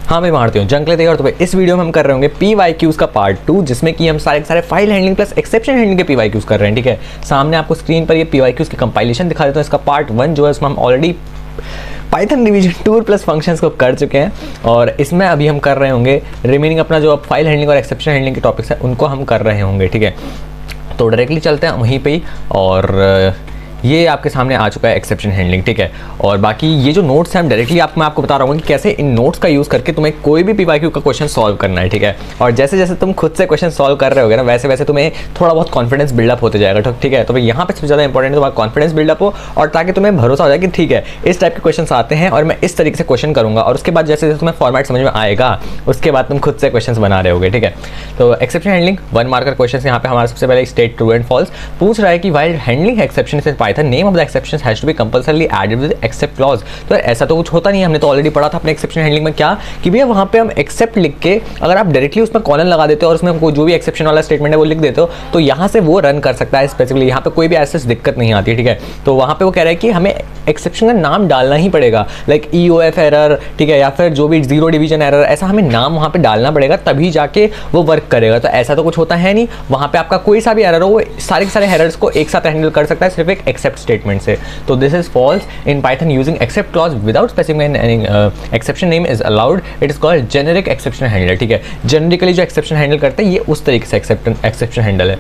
हाँ मैं मारती हूँ जंक लेते हैं। और तो भाई इस वीडियो में हम कर रहे होंगे PYQs का पार्ट 2, जिसमें कि हम सारे के सारे file handling plus exception handling के PYQs कर रहे हैं। ठीक है, सामने आपको स्क्रीन पर ये PYQs की कंपाइलेशन दिखा देता हूँ। इसका पार्ट 1 जो है उसमें हम already Python revision tour plus functions को कर चुके हैं, और इसमें अभी हम कर रहे होंगे रिमेनिंग अपना जो फाइल हैंडलिंग और एक्सेप्शन हैंडलिंग के टॉपिक्स हैं उनको हम कर रहे होंगे। ठीक है, तो डायरेक्टली चलते हैं वहीं पे ही। और ये आपके सामने आ चुका है एक्सेप्शन हैंडलिंग। ठीक है, और बाकी ये जो नोट्स हैं हम डायरेक्टली मैं आपको बता रहा हूँ कि कैसे इन नोट्स का यूज़ करके तुम्हें कोई भी PYQ का क्वेश्चन सॉल्व करना है। ठीक है, और जैसे जैसे तुम खुद से क्वेश्चन सॉल्व कर रहे होगे ना, वैसे वैसे तुम्हें थोड़ा बहुत कॉन्फिडेंस बिल्डअप होते जाएगा। ठीक है, तो भाई यहाँ पे सबसे ज़्यादा इंपॉर्टेंट है तुम्हारा कॉन्फिडेंस बिल्डअप हो, और ताकि तुम्हें भरोसा हो जाए कि ठीक है इस टाइप के क्वेश्चन आते हैं और मैं इस तरीके से क्वेश्चन करूँगा, और उसके बाद जैसे जैसे तुम्हें फॉर्मेट समझ में आएगा उसके बाद तुम खुद से क्वेश्चन बना रहे होगे। ठीक है, तो एक्सेप्शन हैंडलिंग 1 मार्कर क्वेश्चन यहाँ पे हमारा सबसे पहले स्टेट ट्रू एंड फॉल्स पूछ रहा है कि while handling exception in Python name of the exception has to be compulsorily added with except clause. तो ऐसा तो कुछ होता नहीं है, हमने तो ऑलरेडी पढ़ा था अपने एक्सेप्शन हैंडलिंग में क्या कि भैया वहां पे हम एक्सेप्ट लिख के अगर आप डायरेक्टली उसमें कॉलन लगा देते हो और उसमें जो भी एक्सेप्शन वाला स्टेटमेंट है वो लिख देते हो तो यहाँ से वो रन कर सकता है स्पेसिफिकली, यहाँ पे कोई भी ऐसी दिक्कत नहीं आती है। ठीक है, तो वहाँ पे वो कह रहा है कि हमें एक्सेप्शन का नाम डालना ही पड़ेगा, लाइक EOF एरर, ठीक है, या फिर जो भी जीरो डिवीजन एरर, ऐसा हमें नाम वहाँ पे डालना पड़ेगा तभी जाके वो वर्क करेगा। तो ऐसा तो कुछ होता है नहीं, वहाँ पे आपका कोई सा भी एरर हो वो सारे के सारे एरर्स को एक साथ हैंडल कर सकता है सिर्फ एक एक्सेप्ट स्टेटमेंट से। तो this is false in Python using except clause without specifying any exception name is allowed. It is called generic exception handler. ठीक है, generically जो exception handle करते हैं ये उस तरीके से exception handle है।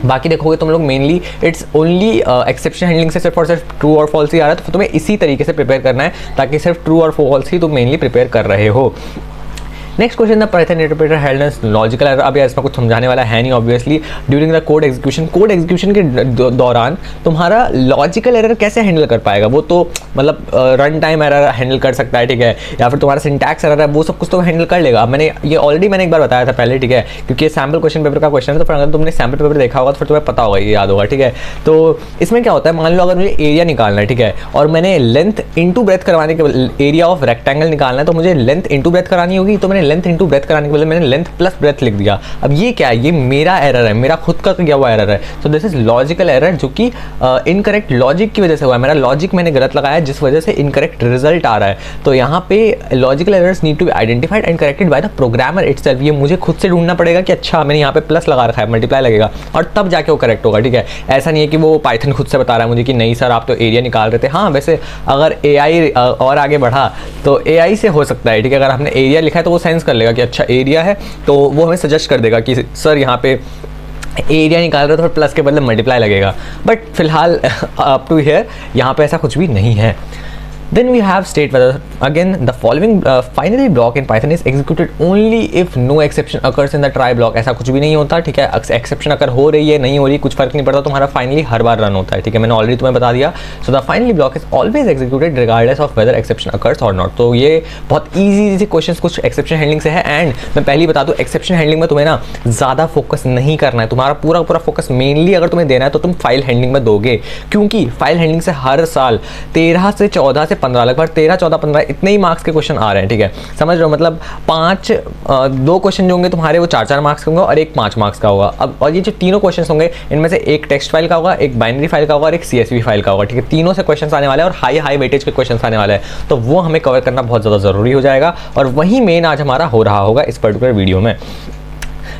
बाकी देखोगे तुम लोग mainly it's only exception handling से सिर्फ और सिर्फ ट्रू और फॉल्स ही आ रहा है, तो तुम्हें इसी तरीके से प्रिपेयर करना है ताकि सिर्फ ट्रू और फॉल्स ही तुम मेनली प्रिपेयर कर रहे हो। Next question the Python interpreter handles logical error. अब इसमें कुछ समझाने वाला है नहीं obviously. During the code execution के दौरान तुम्हारा लॉजिकल एरर कैसे हैंडल कर पाएगा, वो तो मतलब रन टाइम एरर हैंडल कर सकता है। ठीक है, या फिर तुम्हारा सिंटैक्स एरर है वो सब कुछ तो हैंडल कर लेगा। मैंने एक बार बताया था पहले। ठीक है, क्योंकि ये सैम्पल क्वेश्चन पेपर का क्वेश्चन है, तो फिर अगर तुमने सैम्पल पेपर देखा होगा तो फिर तुम्हें पता होगा, ये याद होगा। ठीक है, तो इसमें क्या होता है, मान लो अगर मुझे एरिया निकालना है, ठीक है, और मैंने लेंथ इंटू ब्रेथ करवाने के एरिया ऑफ रेक्टेंगल निकालना है, तो मुझे लेंथ इंटू ब्रेथ करानी होगी, तो मैंने लेंथ इंटू ब्रेथ कराने के बदले मैंने लेंथ प्लस ब्रेथ लिख दिया। अब ये क्या है, ये मेरा एरर है, मेरा खुद का किया हुआ एरर है। तो दिस इज लॉजिकल एरर जो कि इनकरेक्ट लॉजिक की वजह से हुआ है। मेरा लॉजिक मैंने गलत लगाया जिस वजह से इनकरेक्ट रिजल्ट आ रहा है। तो यहाँ पे logical errors need to be identified and corrected by the programmer itself. ये मुझे खुद से ढूंढना पड़ेगा कि अच्छा मैंने यहाँ पे प्लस लगा रखा है, मल्टीप्लाई लगेगा, और तब जाके वो करेक्ट होगा। ठीक है, ऐसा नहीं है कि वो पाइथन खुद से बता रहा है मुझे कि नहीं सर आप तो एरिया निकाल रहे थे। हाँ, वैसे अगर AI और आगे बढ़ा तो AI से हो सकता है। ठीक है, अगर आपने एरिया लिखा है तो वो सेंस कर लेगा कि अच्छा एरिया है, तो वो हमें सजेस्ट कर देगा कि सर यहाँ पे एरिया निकाल रहे हो तो फिर प्लस के बदले मल्टीप्लाई लगेगा। बट फिलहाल अप टू हियर यहाँ पे ऐसा कुछ भी नहीं है। Then we have state whether again the following finally block in Python is executed only if no exception occurs in the try block। ऐसा कुछ भी नहीं होता। ठीक है, एक्सेप्शन अगर हो रही है नहीं हो रही कुछ फर्क नहीं पड़ता, तुम्हारा फाइनली हर बार रन होता है। ठीक है, मैंने ऑलरेडी तुम्हें बता दिया। So the finally block is always executed regardless of whether exception occurs or not. तो ये बहुत ईजी क्वेश्चन कुछ एक्सेप्शन हैंडलिंग से है। एंड मैं पहले ही बता दूँ एक्सेप्शन हैंडलिंग में तुम्हें ना ज़्यादा फोकस नहीं करना है, तुम्हारा पूरा फोकस मेनली अगर तुम्हें देना है तो तुम फाइल हैंडलिंग में दोगे, क्योंकि फाइल हैंडलिंग से हर साल 13 से 14 से 15 लगभग 13, 14, 15 इतने ही मार्क्स के क्वेश्चन आ रहे हैं। ठीक है, समझ रहे हो, मतलब 2 क्वेश्चन जो होंगे तुम्हारे वो 4-4 मार्क्स के होंगे और एक 5 मार्क्स का होगा। अब और ये जो तीनों क्वेश्चन होंगे इनमें से एक टेक्स्ट फाइल का होगा, एक बाइनरी फाइल का होगा और एक CSV फाइल का होगा। ठीक है, तीनों से क्वेश्चन आने वाले हैं और हाई वेटेज के क्वेश्चन आने वाले हैं, तो वो हमें कवर करना बहुत ज़्यादा ज़रूरी हो जाएगा, और वही मेन आज हमारा हो रहा होगा इस पर्टिकुलर वीडियो में।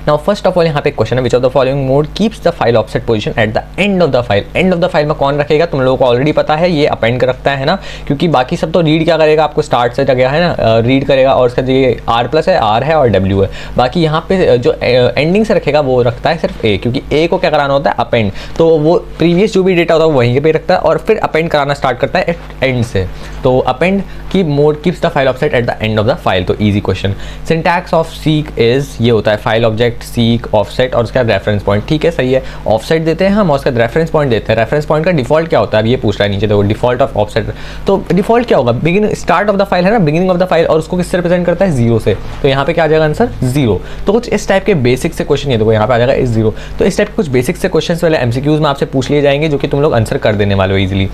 नाउ फर्स्ट ऑफ ऑल यहाँ पे क्वेश्चन है विच of the following mode keeps the file offset position eight the end of the file. And of the file में कौन रखेगा, तुम लोगों को ऑलरेडी पता है, ये अपेंड कर रखता है ना, क्योंकि बाकी सब तो रीड क्या करेगा, आपको स्टार्ट से जगह है ना, रीड करेगा, और उसका ये R+ है, R है और W है। बाकी यहाँ पे जो एंडिंग से रखेगा वो रखता है सिर्फ A, क्योंकि A को क्या कराना होता है अपेंड, तो वो प्रीवियस जो भी डेटा होता है वो वहीं पे रखता है और फिर अपेंड कराना स्टार्ट करता है एंड से। तो अपेंड की mode keeps the file offset at the end of the file. तो easy question. Syntax of seek is, ये होता है फाइल ऑब्जेक्ट सीक ऑफसेट और उसका रेफरेंस पॉइंट। ठीक है, सही है, ऑफसेट देते हैं हम और उसका रेफरेंस पॉइंट देते हैं। रेफरेंस पॉइंट का डिफॉल्ट क्या होता है, अब ये पूछ रहा है नीचे, तो डिफॉल्ट ऑफ ऑफसेट, तो डिफॉल्ट क्या होगा, स्टार्ट ऑफ द फाइल है ना, बिगिनिंग ऑफ द फाइल, और उसको किससे रिप्रेजेंट करता है 0 से। तो यहाँ पे क्या आ जाएगा आंसर 0। तो कुछ इस टाइप के बेसिक से क्वेश्चन, ये देखो यहाँ पे आ जाएगा इस 0। तो इस टाइप के कुछ बेसिक से क्वेश्चन वाले MCQs में आपसे पूछ लिए जाएंगे जो कि तुम लोग आंसर कर देने वाले हो इजीली।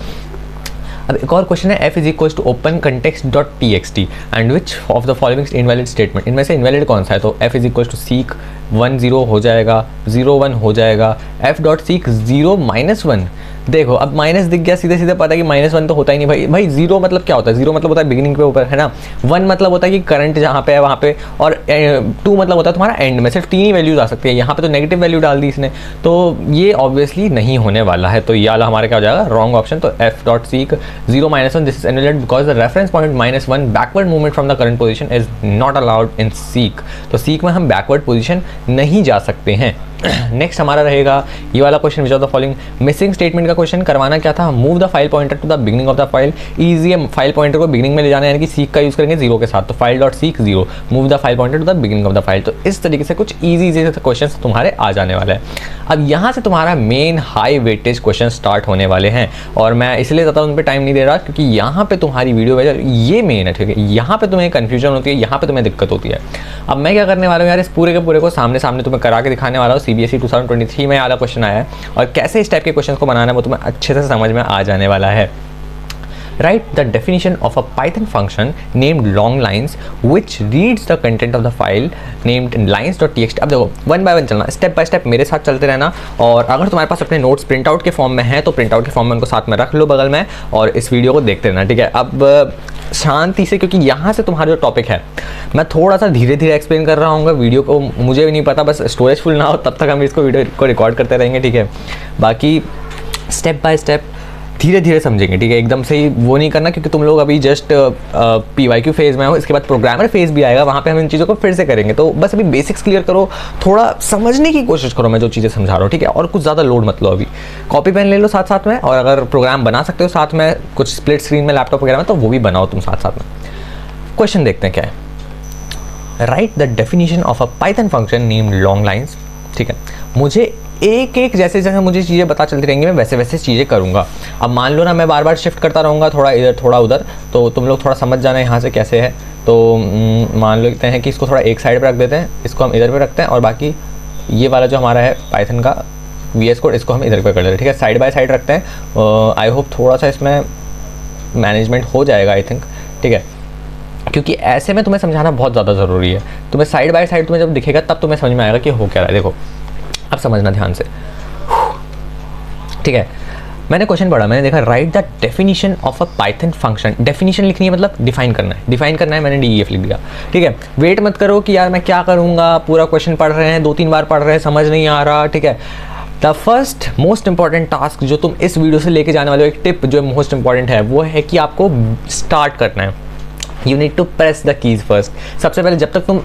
अब एक और क्वेश्चन है, f is equal to open context dot txt and which of the following invalid statement. इनमें से इनवैलिड कौन सा है, तो f is equal to seek 1 0 हो जाएगा, 0 1 हो जाएगा, f.seek 0 -1। देखो अब माइनस दिख गया, सीधे सीधे पता है कि -1 तो होता ही नहीं भाई। भाई 0 मतलब क्या होता है? 0 मतलब होता है बिगिनिंग पे ऊपर, है ना। 1 मतलब होता है कि करंट जहाँ पे है वहाँ पे, और 2 मतलब होता है तुम्हारा एंड में। सिर्फ 3 ही वैल्यूज आ सकती है। यहाँ पे तो नेगेटिव वैल्यू डाल दी इसने, तो ये ऑब्वियसली नहीं होने वाला है। तो ये वाला हमारा क्या हो जाएगा? Wrong option. तो f.seek 0 -1 this is annulated because the reference point -1 backward movement from the current position is not allowed in seek. तो सीक में हम बैकवर्ड पोजीशन नहीं जा सकते हैं। नेक्स्ट हमारा रहेगा ये वाला question, which of the following missing statement का क्वेश्चन करवाना क्या था? Move the file pointer to the beginning of the file. Easy है, फाइल पॉइंटर को बिगिनिंग में ले जाना है, यानी कि सीक का यूज करेंगे 0 के साथ। तो file.seek 0 move the file pointer to the beginning of the file. तो इस तरीके से कुछ ईजी से क्वेश्चन तुम्हारे आ जाने वाले हैं। अब यहाँ से तुम्हारा main high weightage question start होने वाले हैं, और मैं इसलिए ज़्यादा उन पर टाइम नहीं दे रहा क्योंकि यहाँ पे तुम्हारी वीडियो में ये मेन है, ठीक है। यहाँ पे तुम्हें कन्फ्यूजन होती है, यहाँ पे तुम्हें दिक्कत होती है। अब मैं क्या करने वाला हूँ यार, इस पूरे के पूरे को सामने सामने तुम्हें करा के दिखाने वाला हूँ। CBSE 2023 में आला क्वेश्चन आया है, और कैसे इस टाइप के क्वेश्चन को बनाना है वो तुम्हें अच्छे से समझ में आ जाने वाला है। Write the definition of a Python function named longlines which reads the content of the file named lines.txt। अब देखो वन बाय वन चलना, स्टेप बाय स्टेप मेरे साथ चलते रहना। और अगर तुम्हारे पास अपने नोट्स प्रिंट आउट के फॉर्म में है तो प्रिंट आउट के फॉर्म में उनको साथ में रख लो बगल में, और इस वीडियो को देखते रहना, ठीक है। अब शांति से, क्योंकि यहाँ से तुम्हारा जो टॉपिक है मैं थोड़ा सा धीरे धीरे एक्सप्लेन कर रहा हूँ। वीडियो को मुझे भी नहीं पता, बस स्टोरेज फुल ना हो तब तक हम इसको वीडियो को रिकॉर्ड करते रहेंगे, ठीक है। बाकी स्टेप बाय स्टेप धीरे धीरे समझेंगे, ठीक है। एकदम से ही वो नहीं करना, क्योंकि तुम लोग अभी जस्ट PYQ फेज़ में हो, इसके बाद प्रोग्रामर फेज़ भी आएगा, वहाँ पे हम इन चीज़ों को फिर से करेंगे। तो बस अभी बेसिक्स क्लियर करो, थोड़ा समझने की कोशिश करो मैं जो चीज़ें समझा रहा हूँ, ठीक है। और कुछ ज़्यादा लोड मत लो, अभी कॉपी पेन ले लो साथ साथ में, और अगर प्रोग्राम बना सकते हो साथ में कुछ स्प्लिट स्क्रीन में लैपटॉप वगैरह में तो वो भी बनाओ तुम साथ साथ में। क्वेश्चन देखते हैं क्या है। Right the definition of a Python function named long lines, ठीक है। मुझे एक एक जैसे जैसे मुझे चीज़ें पता चलती रहेंगी मैं वैसे वैसे चीज़ें करूँगा। अब मान लो ना मैं बार बार शिफ्ट करता रहूँगा, थोड़ा इधर थोड़ा उधर, तो तुम लोग थोड़ा समझ जाना यहाँ से कैसे है। तो मान लेते हैं कि इसको थोड़ा एक साइड पे रख देते हैं, इसको हम इधर पे रखते हैं, और बाकी ये वाला जो हमारा है पाइथन का VS कोड इसको हम इधर पे कर लेते हैं, ठीक है। साइड बाय साइड रखते हैं। आई होप थोड़ा सा इसमें मैनेजमेंट हो जाएगा, आई थिंक, ठीक है। क्योंकि ऐसे में तुम्हें समझाना बहुत ज़्यादा ज़रूरी है। तुम्हें साइड बाय साइड तुम्हें जब दिखेगा तब तुम्हें समझ में आएगा कि हो क्या रहा है। देखो अब समझना ध्यान से, ठीक है। मैंने क्वेश्चन पढ़ा, मैंने देखा right the definition of a Python function. Definition लिखनी है मतलब डिफाइन करना है, डिफाइन करना है। मैंने DEF लिख दिया, ठीक है। वेट मत करो कि यार मैं क्या करूँगा, पूरा क्वेश्चन पढ़ रहे हैं, 2-3 बार पढ़ रहे हैं, समझ नहीं आ रहा, ठीक है। The first most important task जो तुम इस वीडियो से लेके जाने वाले हो, एक टिप जो मोस्ट इंपॉर्टेंट है, वो है कि आपको स्टार्ट करना है। You need to press the keys first. सबसे पहले जब तक तुम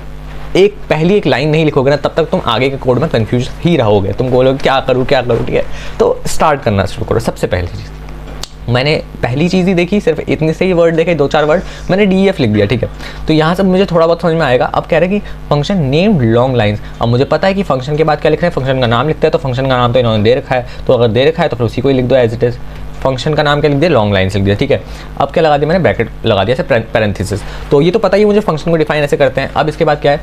पहली एक लाइन नहीं लिखोगे ना, तब तक तुम आगे के कोड में कंफ्यूज ही रहोगे। तुम बोलोगे क्या करूँ, ठीक है। तो स्टार्ट करना शुरू करो। सबसे पहली चीज़ मैंने पहली चीज़ ही देखी, सिर्फ इतने से ही वर्ड देखे, 2-4 वर्ड, मैंने DEF लिख दिया, ठीक है। तो यहाँ से मुझे थोड़ा बहुत समझ में आएगा। अब कह रहे हैं कि फंक्शन नेम्ड लॉन्ग लाइन्स। अब मुझे पता है कि फंक्शन के बाद क्या लिख रहे हैं, फंक्शन का नाम लिखते हैं, तो फंक्शन का नाम तो इन्होंने दे रखा है, तो अगर दे रखा है तो फिर उसी को ही लिख दो एज इट इज़। फंक्शन का नाम क्या लिख दिया, लॉन्ग लाइन्स लिख दिया, ठीक है। अब क्या लगा दिया मैंने, ब्रैकेट लगा दिया, ऐसे पैरेंथेसिस। तो ये तो पता ही मुझे फंक्शन को डिफाइन ऐसे करते हैं। अब इसके बाद क्या है,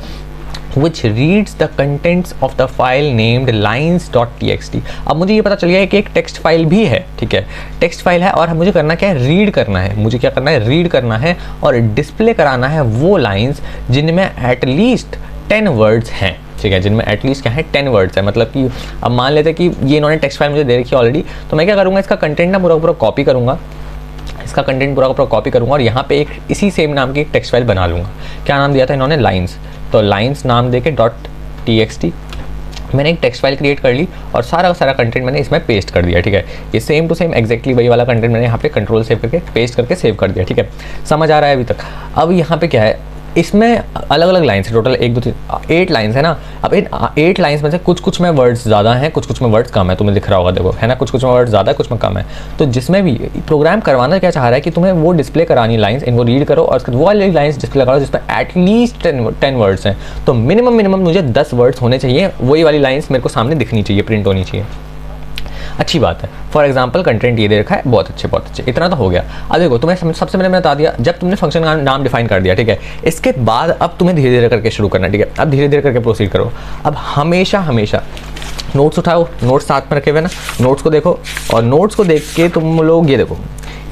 which reads the contents of the file named lines.txt। अब मुझे ये पता चल गया है कि एक टेक्स्ट फाइल भी है, ठीक है। टेक्स्ट फाइल है, और मुझे करना क्या है, रीड करना है। मुझे क्या करना है, रीड करना है, और डिस्प्ले कराना है वो लाइन्स जिनमें एटलीस्ट 10 वर्ड्स हैं, ठीक है। जिनमें एटलीस्ट क्या है, 10 वर्ड्स है। मतलब कि अब मान लेते हैं कि ये इन्होंने टेक्स्ट फाइल मुझे दे रखी है ऑलरेडी, तो मैं क्या करूँगा, इसका कंटेंट ना पूरा कॉपी करूँगा, इसका कंटेंट पूरा कॉपी करूँगा, और यहाँ पे एक इसी सेम नाम की एक टेक्स्ट फाइल बना लूँगा। क्या नाम दिया था इन्होंने, लाइन्स। तो लाइन्स नाम दे के .txt मैंने एक टेक्स्ट फाइल क्रिएट कर ली, और सारा का सारा कंटेंट मैंने इसमें पेस्ट कर दिया, ठीक है। ये सेम टू सेम एग्जैक्टली वही वाला कंटेंट मैंने यहाँ पे कंट्रोल सेव करके पेस्ट करके सेव कर दिया, ठीक है। समझ आ रहा है अभी तक। अब यहाँ पे क्या है, इसमें अलग अलग लाइन्स है, टोटल 1 2 3 8 लाइन्स है ना। अब इन 8 लाइन्स में से कुछ में वर्ड्स ज़्यादा हैं, कुछ में वर्ड्स कम है, तुम्हें दिख रहा होगा, देखो है ना, कुछ में वर्ड्स ज़्यादा है, कुछ में कम है। तो जिसमें भी प्रोग्राम करवाना क्या चाह रहा है कि तुम्हें वो डिस्प्ले करानी लाइन्स, इनको रीड करो, और वो वाली लाइन्स डिस्प्ले करो जिसमें एटलीस्ट 10 वर्ड्स हैं। तो मिनिमम मुझे 10 वर्ड्स होने चाहिए, वही वाली लाइन्स मेरे को सामने दिखनी चाहिए, प्रिंट होनी चाहिए। अच्छी बात है। फॉर एग्जाम्पल कंटेंट ये दे रखा है, बहुत अच्छे, इतना तो हो गया। अब देखो तुम्हें सबसे पहले मैंने बता दिया, जब तुमने फंक्शन का नाम डिफाइन कर दिया, ठीक है, इसके बाद अब तुम्हें धीरे धीरे करके शुरू करना है, ठीक है। अब धीरे धीरे करके प्रोसीड करो। अब हमेशा नोट्स उठाओ, नोट्स साथ में रखे हुए ना, नोट्स को देखो और नोट्स को देख के तुम लोग ये देखो,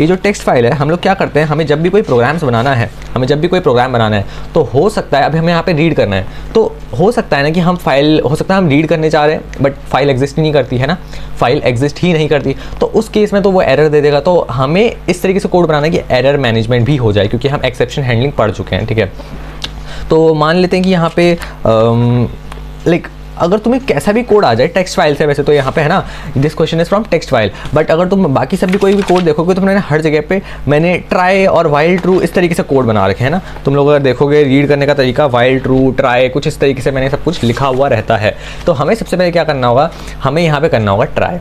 ये जो टेक्स्ट फाइल है, हम लोग क्या करते हैं, हमें जब भी कोई प्रोग्राम्स बनाना है, हमें जब भी कोई प्रोग्राम बनाना है तो हो सकता है अभी हमें यहाँ पे रीड करना है, तो हो सकता है ना कि हम फाइल, हो सकता है हम रीड करने चाह रहे हैं बट फाइल एग्जिस्ट ही नहीं करती है ना, फाइल एग्जिस्ट ही नहीं करती, तो उस केस में तो वो एरर दे देगा। तो हमें इस तरीके से कोड बनाना है कि एरर मैनेजमेंट भी हो जाए, क्योंकि हम एक्सेप्शन हैंडलिंग पढ़ चुके हैं, ठीक है। तो मान लेते हैं कि यहाँ पे लाइक अगर तुम्हें कैसा भी कोड आ जाए टेक्स्ट फाइल से, वैसे तो यहाँ पे है ना this question is from text file, but अगर तुम बाकी सब भी कोई भी कोड देखोगे तो मैंने हर जगह पे मैंने ट्राई और वाइल ट्रू इस तरीके से कोड बना रखे हैं ना। तुम लोग अगर देखोगे रीड करने का तरीका वाइल ट्रू ट्राई कुछ इस तरीके से मैंने सब कुछ लिखा हुआ रहता है। तो हमें सबसे पहले क्या करना होगा, हमें यहाँ पे करना होगा ट्राई।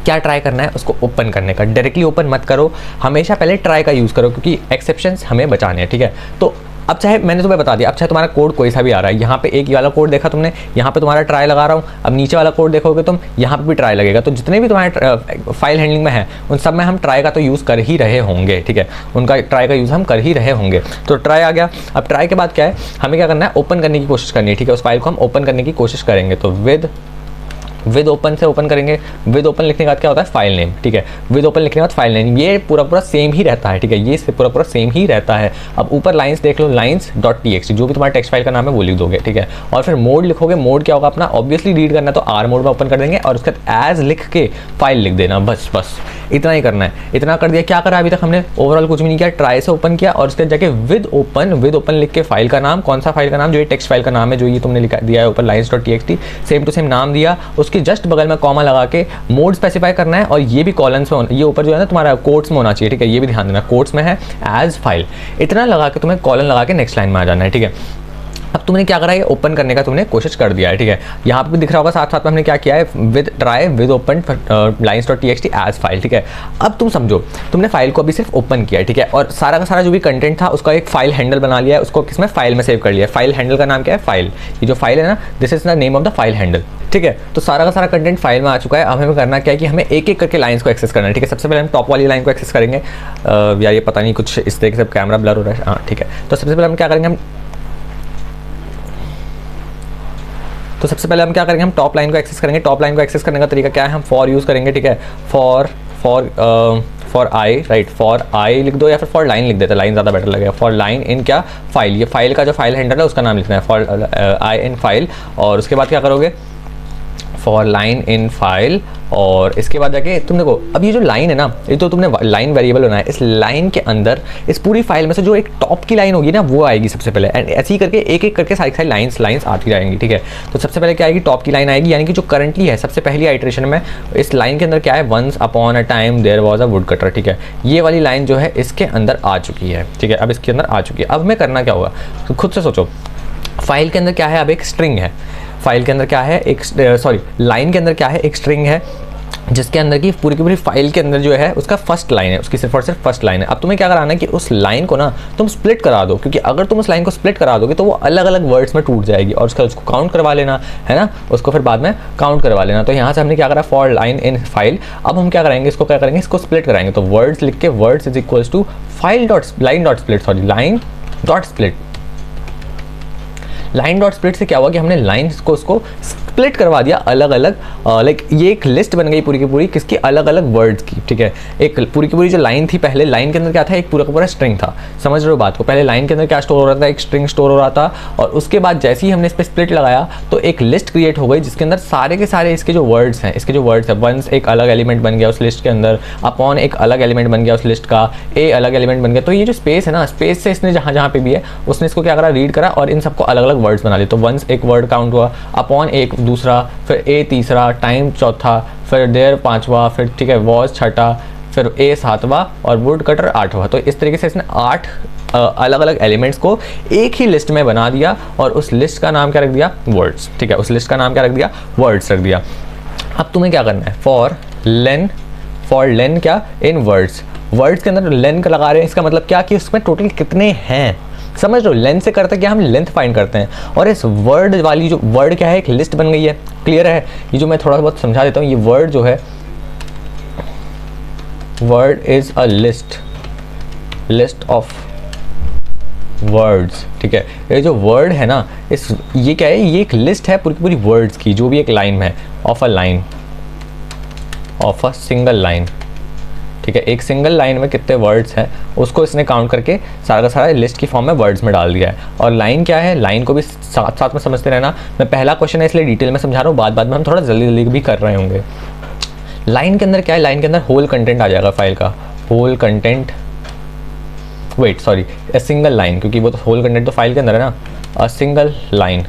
क्या ट्राई करना है, उसको ओपन करने का, डायरेक्टली ओपन मत करो, हमेशा पहले ट्राई का यूज़ करो क्योंकि एक्सेप्शंस हमें बचाने हैं, ठीक है। तो अब चाहे मैंने तुम्हें बता दिया, अब चाहे तुम्हारा कोड कोई सा भी आ रहा है, यहाँ पे एक वाला कोड देखा तुमने, यहाँ पे तुम्हारा ट्राई लगा रहा हूँ, अब नीचे वाला कोड देखोगे तुम, यहाँ पे भी ट्राई लगेगा। तो जितने भी तुम्हारे फाइल हैंडलिंग में है उन सब में हम ट्राई का तो यूज़ कर ही रहे होंगे, ठीक है, उनका ट्राई का यूज़ हम कर ही रहे होंगे। तो ट्राई आ गया। अब ट्राई के बाद क्या है, हमें क्या करना है, ओपन करने की कोशिश करनी है, ठीक है, उस फाइल को हम ओपन करने की कोशिश करेंगे। तो विद ओपन से ओपन करेंगे, विद ओपन लिखने के बाद क्या होता है, फाइल नेम, ठीक है, विद ओपन लिखने के बाद फाइल नेम, ये पूरा सेम ही रहता है, ठीक है, ये पूरा सेम ही रहता है। अब ऊपर लाइंस देख लो, लाइंस.txt, जो भी तुम्हारा टेक्स्ट फाइल का नाम है वो लिख दोगे, ठीक है, और फिर मोड लिखोगे, मोड क्या होगा अपना, ऑब्वियसली रीड करना है तो आर मोड में ओपन कर देंगे और उसके बाद एज लिख के फाइल लिख देना, बस इतना ही करना है। इतना कर दिया, क्या करा अभी तक हमने, ओवरऑल कुछ भी नहीं किया, ट्राई से ओपन किया और उसके बाद जाके विद ओपन लिख के फाइल का नाम, कौन सा फाइल का नाम, जो ये टेक्स्ट फाइल का नाम है, जो ये तुमने लिखा दिया है ऊपर लाइंस.txt, सेम टू सेम नाम दिया, उसके जस्ट बगल में कॉमा लगा के मोड स्पेसिफाई करना है, और ये भी कॉलम्स में, ये ऊपर जो है ना तुम्हारा कोट्स में होना चाहिए, ठीक है, ये भी ध्यान देना, कोट्स में है एज फाइल, इतना लगा के तुम्हें कॉलन लगा के नेक्स्ट लाइन में आ जाना है, ठीक है। अब तुमने क्या करा है, ओपन करने का तुमने कोशिश कर दिया है, ठीक है, यहाँ पे भी दिख रहा होगा साथ साथ में हमने क्या किया है, विद ट्राई विद ओपन लाइंस.txt एज फाइल, ठीक है। अब तुम समझो, तुमने फाइल को अभी सिर्फ ओपन किया है, ठीक है, और सारा का सारा जो भी कंटेंट था उसका एक फाइल हैंडल बना लिया है, उसको किसमें, फाइल में सेव कर लिया है। फाइल हैंडल का नाम क्या है, फाइल, ये जो फाइल है ना, this is the name of the file handle, ठीक है। तो सारा का सारा कंटेंट फाइल में आ चुका है। अब हमें करना क्या है कि हमें एक एक करके लाइंस को एक्सेस करना है, ठीक है। सबसे पहले हम टॉप वाली लाइन को एक्सेस करेंगे, यार ये पता नहीं कुछ इस तरीके से कैमरा ब्लर हो रहा है, हाँ ठीक है। तो सबसे पहले हम क्या करेंगे, हम क्या करेंगे, हम टॉप लाइन को एक्सेस करेंगे। टॉप लाइन को एक्सेस करने का तरीका क्या है, हम फॉर यूज़ करेंगे, ठीक है, for I, right, for I लिख दो या फिर फॉर लाइन लिख देते हैं, लाइन ज़्यादा बेटर लगेगा। फॉर लाइन इन क्या, फाइल, ये फाइल का जो फाइल हैंडल है उसका नाम लिखना है, फॉर आई इन फाइल, और उसके बाद क्या करोगे, फॉर लाइन इन फाइल, और इसके बाद जाके तुम देखो, अब ये जो लाइन है ना, ये तो तुमने लाइन वेरिएबल बनाया, इस लाइन के अंदर इस पूरी फाइल में से जो एक टॉप की लाइन होगी ना वो आएगी सबसे पहले, एंड ऐसे ही करके एक एक करके सारी लाइंस आती जाएंगी, ठीक है। तो सबसे पहले क्या आएगी, टॉप की लाइन आएगी, यानी कि जो करंटली है सबसे पहली आइटरेशन में इस लाइन के अंदर क्या है, once upon a time there was a wood cutter, ठीक है, ये वाली लाइन जो है इसके अंदर आ चुकी है, ठीक है, अब इसके अंदर आ चुकी है। अब हमें करना क्या होगा, तो खुद से सोचो, फाइल के अंदर क्या है, अब एक स्ट्रिंग है, फाइल के अंदर क्या है, एक लाइन के अंदर क्या है, एक स्ट्रिंग है, जिसके अंदर की पूरी फाइल के अंदर जो है उसका फर्स्ट लाइन है, उसकी सिर्फ और सिर्फ फर्स्ट लाइन है। अब तुम्हें क्या कराना है कि उस लाइन को ना तुम स्प्लिट करा दो, क्योंकि अगर तुम उस लाइन को स्प्लिट करा दोगे तो वो अलग अलग वर्ड्स में टूट जाएगी, और उसको काउंट करवा लेना है ना, उसको फिर बाद में काउंट करवा लेना। तो यहाँ से हमने क्या करा, फॉर लाइन इन फाइल, अब हम क्या करेंगे, इसको क्या करेंगे, इसको स्प्लिट कराएंगे। तो वर्ड्स लिख के words is equals to file dot line dot split, sorry line dot split. Line dot split से क्या हुआ कि हमने लाइन्स को उसको स्प्लिट करवा दिया अलग अलग, लाइक ये एक लिस्ट बन गई पूरी की पूरी किसकी, अलग अलग वर्ड्स की, ठीक है। एक पूरी की पूरी जो लाइन थी, पहले लाइन के अंदर क्या था, एक पूरा का पूरा स्ट्रिंग था, समझ रहे हो बात को, पहले लाइन के अंदर क्या स्टोर हो रहा था, एक स्ट्रिंग स्टोर हो रहा था, और उसके बाद जैसे ही हमने इस पर स्प्लिट लगाया तो एक लिस्ट क्रिएट हो गई जिसके अंदर सारे के सारे इसके जो वर्ड्स हैं, वंस एक अलग एलिमेंट बन गया उस लिस्ट के अंदर, अपॉन एक अलग एलिमेंट बन गया उस लिस्ट का, ए अलग एलिमेंट बन गया। तो ये जो स्पेस है ना, स्पेस से इसने जहाँ पे भी है उसने इसको क्या करा, रीड करा और इन सबको अलग अलग वर्ड्स बना लिए। तो वंस एक वर्ड काउंट हुआ, अपॉन एक दूसरा, फिर ए तीसरा, टाइम चौथा, फिर देयर पांचवा, फिर ठीक है वॉज छठा, फिर ए सातवां और वुड कटर आठवां। तो इस तरीके से इसने 8 अलग अलग एलिमेंट्स को एक ही लिस्ट में बना दिया, और उस लिस्ट का नाम क्या रख दिया, वर्ड्स, ठीक है, उस लिस्ट का नाम क्या रख दिया, वर्ड्स रख दिया। अब तुम्हें क्या करना है, फॉर लेन क्या, इन वर्ड्स के अंदर लेन का लगा रहे हैं, इसका मतलब क्या कि उसमें टोटल कितने हैं, समझ लो। लेंथ से करते क्या, हम लेंथ फाइंड करते हैं, और इस वर्ड वाली जो वर्ड क्या है, एक लिस्ट बन गई है, क्लियर है। ये जो मैं थोड़ा बहुत समझा देता हूँ, ये वर्ड जो है, word is a list of words, ठीक है। ये जो वर्ड है ना, ये क्या है, ये एक लिस्ट है पूरी पूरी वर्ड्स की, जो भी एक लाइन में है, ऑफ अ सिंगल लाइन, ठीक है। एक सिंगल लाइन में कितने वर्ड्स हैं उसको इसने काउंट करके सारा का सारा लिस्ट की फॉर्म में वर्ड्स में डाल दिया है। और लाइन क्या है, लाइन को भी साथ साथ में समझते रहना। मैं पहला क्वेश्चन है इसलिए डिटेल में समझा रहा हूँ, बाद में हम थोड़ा जल्दी जल्दी भी कर रहे होंगे। लाइन के अंदर क्या है, लाइन के अंदर होल कंटेंट आ जाएगा फाइल का, whole content, wait sorry, a single line, क्योंकि वो तो होल कंटेंट तो फाइल के अंदर है ना, अ सिंगल लाइन,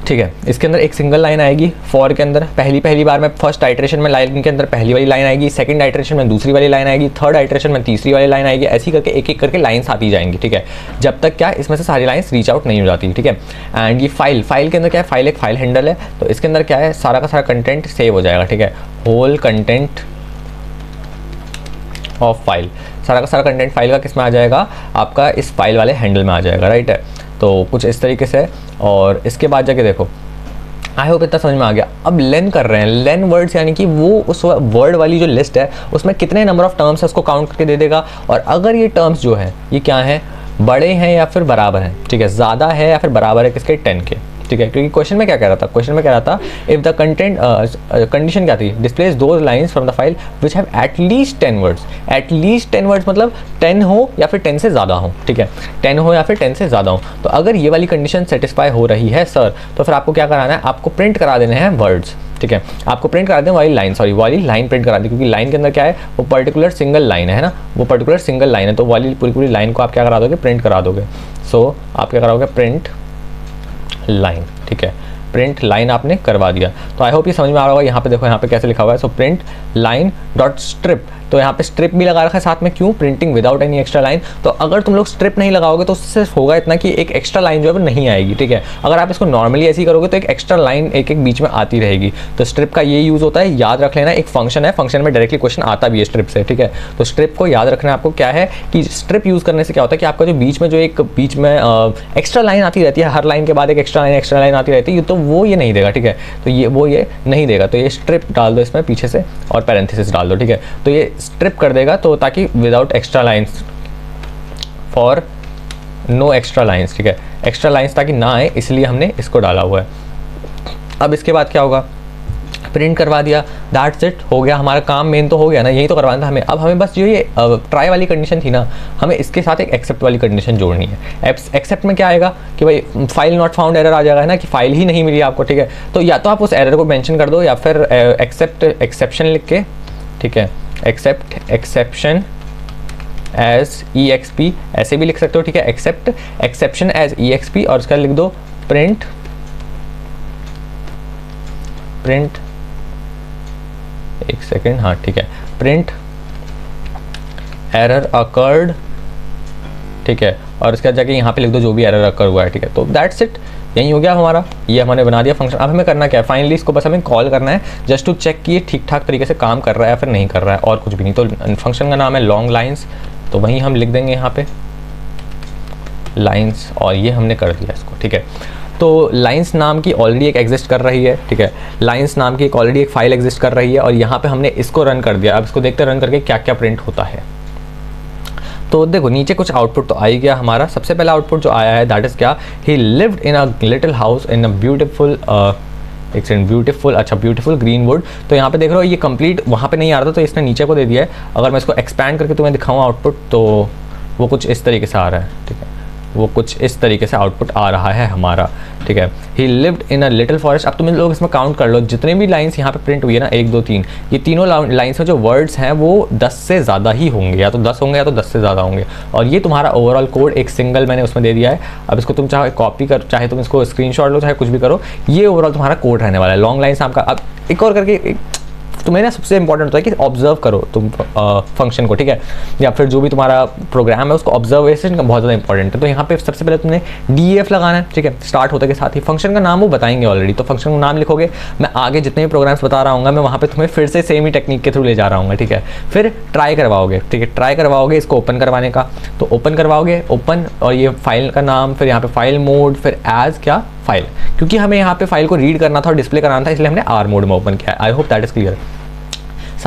ठीक है। इसके अंदर एक सिंगल लाइन आएगी फॉर के अंदर, पहली बार में फर्स्ट आइटरेशन में लाइन के अंदर पहली वाली लाइन आएगी, सेकंड आइटरेशन में दूसरी वाली लाइन आएगी, थर्ड आइटरेशन में तीसरी वाली लाइन आएगी, ऐसी करके एक एक करके लाइन्स आती जाएंगी, ठीक है, जब तक क्या इसमें से सारी लाइन्स रीच आउट नहीं हो जाती, ठीक है। एंड ये फाइल के अंदर क्या है, फाइल एक फाइल हैंडल है, तो इसके अंदर क्या है, सारा का सारा कंटेंट सेव हो जाएगा, ठीक है। होल कंटेंट ऑफ फाइल, सारा का सारा कंटेंट फाइल का किस में आ जाएगा, आपका इस फाइल वाले हैंडल में आ जाएगा, राइट है। तो कुछ इस तरीके से। और इसके बाद जाके देखो, आई होप इतना समझ में आ गया। अब लेन कर रहे हैं, लेन वर्ड्स यानी कि वो उस वर्ड वाली जो लिस्ट है उसमें कितने नंबर ऑफ टर्म्स है उसको काउंट करके दे देगा, और अगर ये टर्म्स जो है ये क्या है, बड़े हैं या फिर बराबर हैं, ठीक है, ज़्यादा है या फिर बराबर है किसके, 10 के, ठीक है। क्योंकि क्वेश्चन में क्या कह रहा था, क्वेश्चन में कह रहा था इफ द कंटेंट कंडीशन क्या थी, displace those lines from the file which have at least 10 words, at least 10 words मतलब 10 हो या फिर 10 से ज़्यादा हो, ठीक है, 10 हो या फिर 10 से ज़्यादा हो। तो अगर ये वाली कंडीशन सेटिस्फाई हो रही है सर, तो फिर आपको क्या कराना है, आपको प्रिंट करा देने हैं वर्ड्स, ठीक है, आपको प्रिंट करा दें वाली लाइन, सॉरी वाली लाइन प्रिंट करा दी, क्योंकि लाइन के अंदर क्या है, वो पर्टिकुलर सिंगल लाइन है ना, वो पर्टिकुलर सिंगल लाइन है, तो वाली पूरी पूरी लाइन को आप क्या करा दोगे, प्रिंट करा दोगे। सो आप क्या कराओगे, प्रिंट लाइन, ठीक है, प्रिंट लाइन आपने करवा दिया। तो आई होप ये समझ में आ रहा होगा। यहाँ पे देखो, यहाँ पे कैसे लिखा हुआ है, so print line dot strip, तो यहाँ पे स्ट्रिप भी लगा रखा है साथ में, क्यों, printing without any extra line. तो अगर तुम लोग स्ट्रिप नहीं लगाओगे तो उससे होगा इतना कि एक एक्स्ट्रा लाइन जो है वो नहीं आएगी, ठीक है। अगर आप इसको नॉर्मली ऐसे ही करोगे तो एक एक्स्ट्रा लाइन एक एक बीच में आती रहेगी। तो स्ट्रिप का ये यूज़ होता है, याद रख लेना, एक फंक्शन है, फंक्शन में डायरेक्टली क्वेश्चन आता भी है स्ट्रिप से, ठीक है। तो स्ट्रिप को याद रखना है आपको, क्या है कि स्ट्रिप यूज़ करने से क्या होता है कि आपका जो बीच में एक्स्ट्रा लाइन आती रहती है, हर लाइन के बाद एक एक्स्ट्रा लाइन आती रहती है, तो वो ये नहीं देगा, ठीक है। तो ये नहीं देगा, तो ये स्ट्रिप डाल दो इसमें पीछे से और पैरेंथेसिस डाल दो, ठीक है। तो ये स्ट्रिप कर देगा, तो ताकि without extra lines, for no extra lines, ठीक है, एक्स्ट्रा लाइंस ताकि ना आए, इसलिए हमने इसको डाला हुआ है। अब इसके बाद क्या होगा, प्रिंट करवा दिया, दैट्स इट, हो गया हमारा काम, मेन तो हो गया ना, यही तो करवाना था हमें। अब हमें बस जो ये ट्राई वाली कंडीशन थी ना, हमें इसके साथ एक एक्सेप्ट वाली कंडीशन जोड़नी है। एक्सेप्ट में क्या आएगा कि भाई फाइल नॉट फाउंड एरर आ जाएगा, है ना, कि फाइल ही नहीं मिली आपको, ठीक है। तो या तो आप उस एरर को मेंशन कर दो, या फिर एक्सेप्शन लिख के, ठीक है, एक्सेप्ट एक्सेप्शन एज EXP ऐसे भी लिख सकते हो, ठीक है, एक्सेप्ट एक्सेप्शन एज EXP, और उसका लिख दो प्रिंट एक सेकेंड, हाँ ठीक है, प्रिंट एरर अकर्ड, ठीक है, और उसके बाद जाके यहाँ पे लिख दो जो भी एरर अकर हुआ है, ठीक है। तो दैट्स इट, यही हो गया हमारा, ये हमने बना दिया फंक्शन। अब हमें करना क्या है, फाइनली इसको बस हमें कॉल करना है, जस्ट टू चेक कि ये ठीक ठाक तरीके से काम कर रहा है या फिर नहीं कर रहा है, और कुछ भी नहीं। तो फंक्शन का नाम है लॉन्ग लाइन्स, तो वहीं हम लिख देंगे यहाँ पे लाइन्स, और ये हमने कर दिया इसको, ठीक है। तो लाइन्स नाम की ऑलरेडी एक एग्जिस्ट कर रही है, ठीक है, लाइन्स नाम की एक ऑलरेडी एक फाइल एग्जिस्ट कर रही है, और यहाँ पे हमने इसको रन कर दिया। अब इसको देखते रन करके क्या क्या प्रिंट होता है। तो देखो नीचे कुछ आउटपुट तो आ ही गया हमारा। सबसे पहला आउटपुट जो आया है दैट इज़ क्या, ही lived in a little house in a beautiful beautiful green would. तो यहाँ पे देख रहे हो ये कंप्लीट वहाँ पे नहीं आ रहा था, तो इसने नीचे को दे दिया है। अगर मैं इसको एक्सपैंड करके तुम्हें दिखाऊँ आउटपुट, तो वो कुछ इस तरीके से आ रहा है, ठीक है, वो कुछ इस तरीके से आउटपुट आ रहा है हमारा, ठीक है। ही lived in a little forest. अब तुम लोग इसमें काउंट कर लो, जितने भी लाइंस यहाँ पे प्रिंट हुई है ना, 1 2 3, ये तीनों लाइंस में जो वर्ड्स हैं वो 10 से ज़्यादा ही होंगे, या तो 10 होंगे या तो 10 से ज़्यादा होंगे। और ये तुम्हारा ओवरऑल कोड एक सिंगल मैंने उसमें दे दिया है। अब इसको तुम चाहे कॉपी कर, चाहे तुम इसको स्क्रीनशॉट लो, चाहे कुछ भी करो, ये ओवरऑल तुम्हारा कोड रहने वाला है। लॉन्ग लाइन्स आपका। अब एक और करके तुम्हें ना सबसे इंपॉर्टेंट होता है कि ऑब्जर्व करो तुम फंक्शन को, ठीक है, या फिर जो भी तुम्हारा प्रोग्राम है उसको ऑब्जर्वेशन का बहुत ज़्यादा इंपॉर्टेंट है। तो यहाँ पे सबसे पहले तुमने DEF लगाना है, ठीक है, स्टार्ट होते के साथ ही। फंक्शन का नाम वो बताएंगे ऑलरेडी, तो फंक्शन का नाम लिखोगे। मैं आगे जितने भी प्रोग्राम्स बता रहा हूँ मैं वहाँ पे तुम्हें फिर से सेम ही टेक्निक के थ्रू ले जा रहा हूँ, ठीक है। फिर ट्राई करवाओगे, ठीक है, ट्राई करवाओगे इसको ओपन करवाने का, तो ओपन करवाओगे, ओपन, और ये फाइल का नाम, फिर यहाँ पे फाइल मोड, फिर एज क्या फाइल, क्योंकि हमें यहाँ पे फाइल को रीड करना था और डिस्प्ले कराना था, इसलिए हमने R मोड में ओपन किया है। I hope that is clear.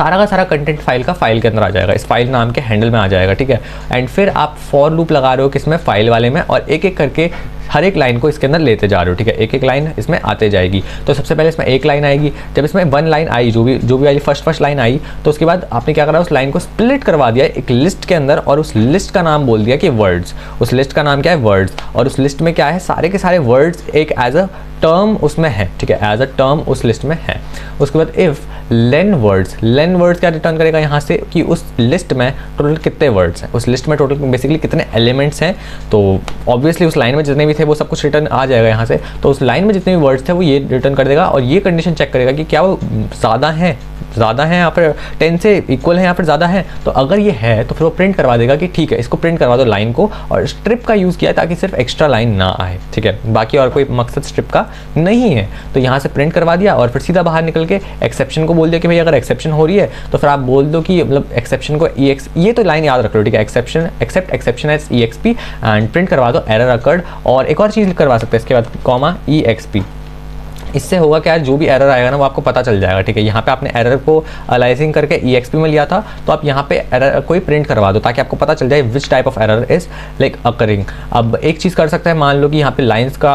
सारा का सारा कंटेंट फाइल का फाइल के अंदर आ जाएगा, इस फाइल नाम के हैंडल में आ जाएगा, ठीक है। एंड फिर आप फॉर लूप लगा रहे हो किसमें, फाइल वाले में, और एक एक करके हर एक लाइन को इसके अंदर लेते जा रहे हो, ठीक है। एक एक लाइन इसमें आते जाएगी। तो सबसे पहले इसमें एक लाइन आएगी, जब इसमें वन लाइन आई, जो भी वाली फर्स्ट लाइन आई, तो उसके बाद आपने क्या करा, उस लाइन को स्प्लिट करवा दिया एक लिस्ट के अंदर, और उस लिस्ट का नाम बोल दिया कि वर्ड्स। उस लिस्ट का नाम क्या है, वर्ड्स। और उस लिस्ट में क्या है, सारे के सारे वर्ड्स एक एज अ टर्म उसमें है, ठीक है, एज अ टर्म उस लिस्ट में है। उसके बाद इफ़ लेन वर्ड्स क्या रिटर्न करेगा यहाँ से, कि उस लिस्ट में टोटल कितने वर्ड्स हैं, उस लिस्ट में टोटल बेसिकली कितने एलिमेंट्स हैं। तो ऑब्वियसली उस लाइन में जितने भी थे वो सब कुछ रिटर्न आ जाएगा यहाँ से। तो उस लाइन में जितने भी वर्ड्स थे वो ये रिटर्न कर देगा, और ये कंडीशन चेक करेगा कि क्या वो ज़्यादा हैं या फिर 10 से इक्वल है या फिर ज़्यादा है। तो अगर ये है तो फिर वो प्रिंट करवा देगा कि ठीक है, इसको प्रिंट करवा दो लाइन को। और स्ट्रिप का यूज़ किया ताकि सिर्फ एक्स्ट्रा लाइन ना आए, ठीक है, बाकी और कोई मकसद स्ट्रिप का नहीं है। तो यहाँ से प्रिंट करवा दिया, और फिर सीधा बाहर निकल के एक्सेप्शन को बोल दिया कि भाई अगर एक्सेप्शन हो रही है तो फिर आप बोल दो कि मतलब एक्सेप्शन को ये तो लाइन याद रख लो, ठीक है, except exception as EXP and print करवा दो एरर अकर्ड। और एक और चीज़ करवा सकते हैं इसके बाद, कॉमा EXP। इससे होगा क्या, जो भी एरर आएगा ना वो आपको पता चल जाएगा, ठीक है। यहाँ पे आपने एरर को अलाइजिंग करके EXP में लिया था, तो आप यहाँ पे एरर कोई प्रिंट करवा दो ताकि आपको पता चल जाए which type of error is like occurring. अब एक चीज़ कर सकता है, मान लो कि यहाँ पे लाइंस का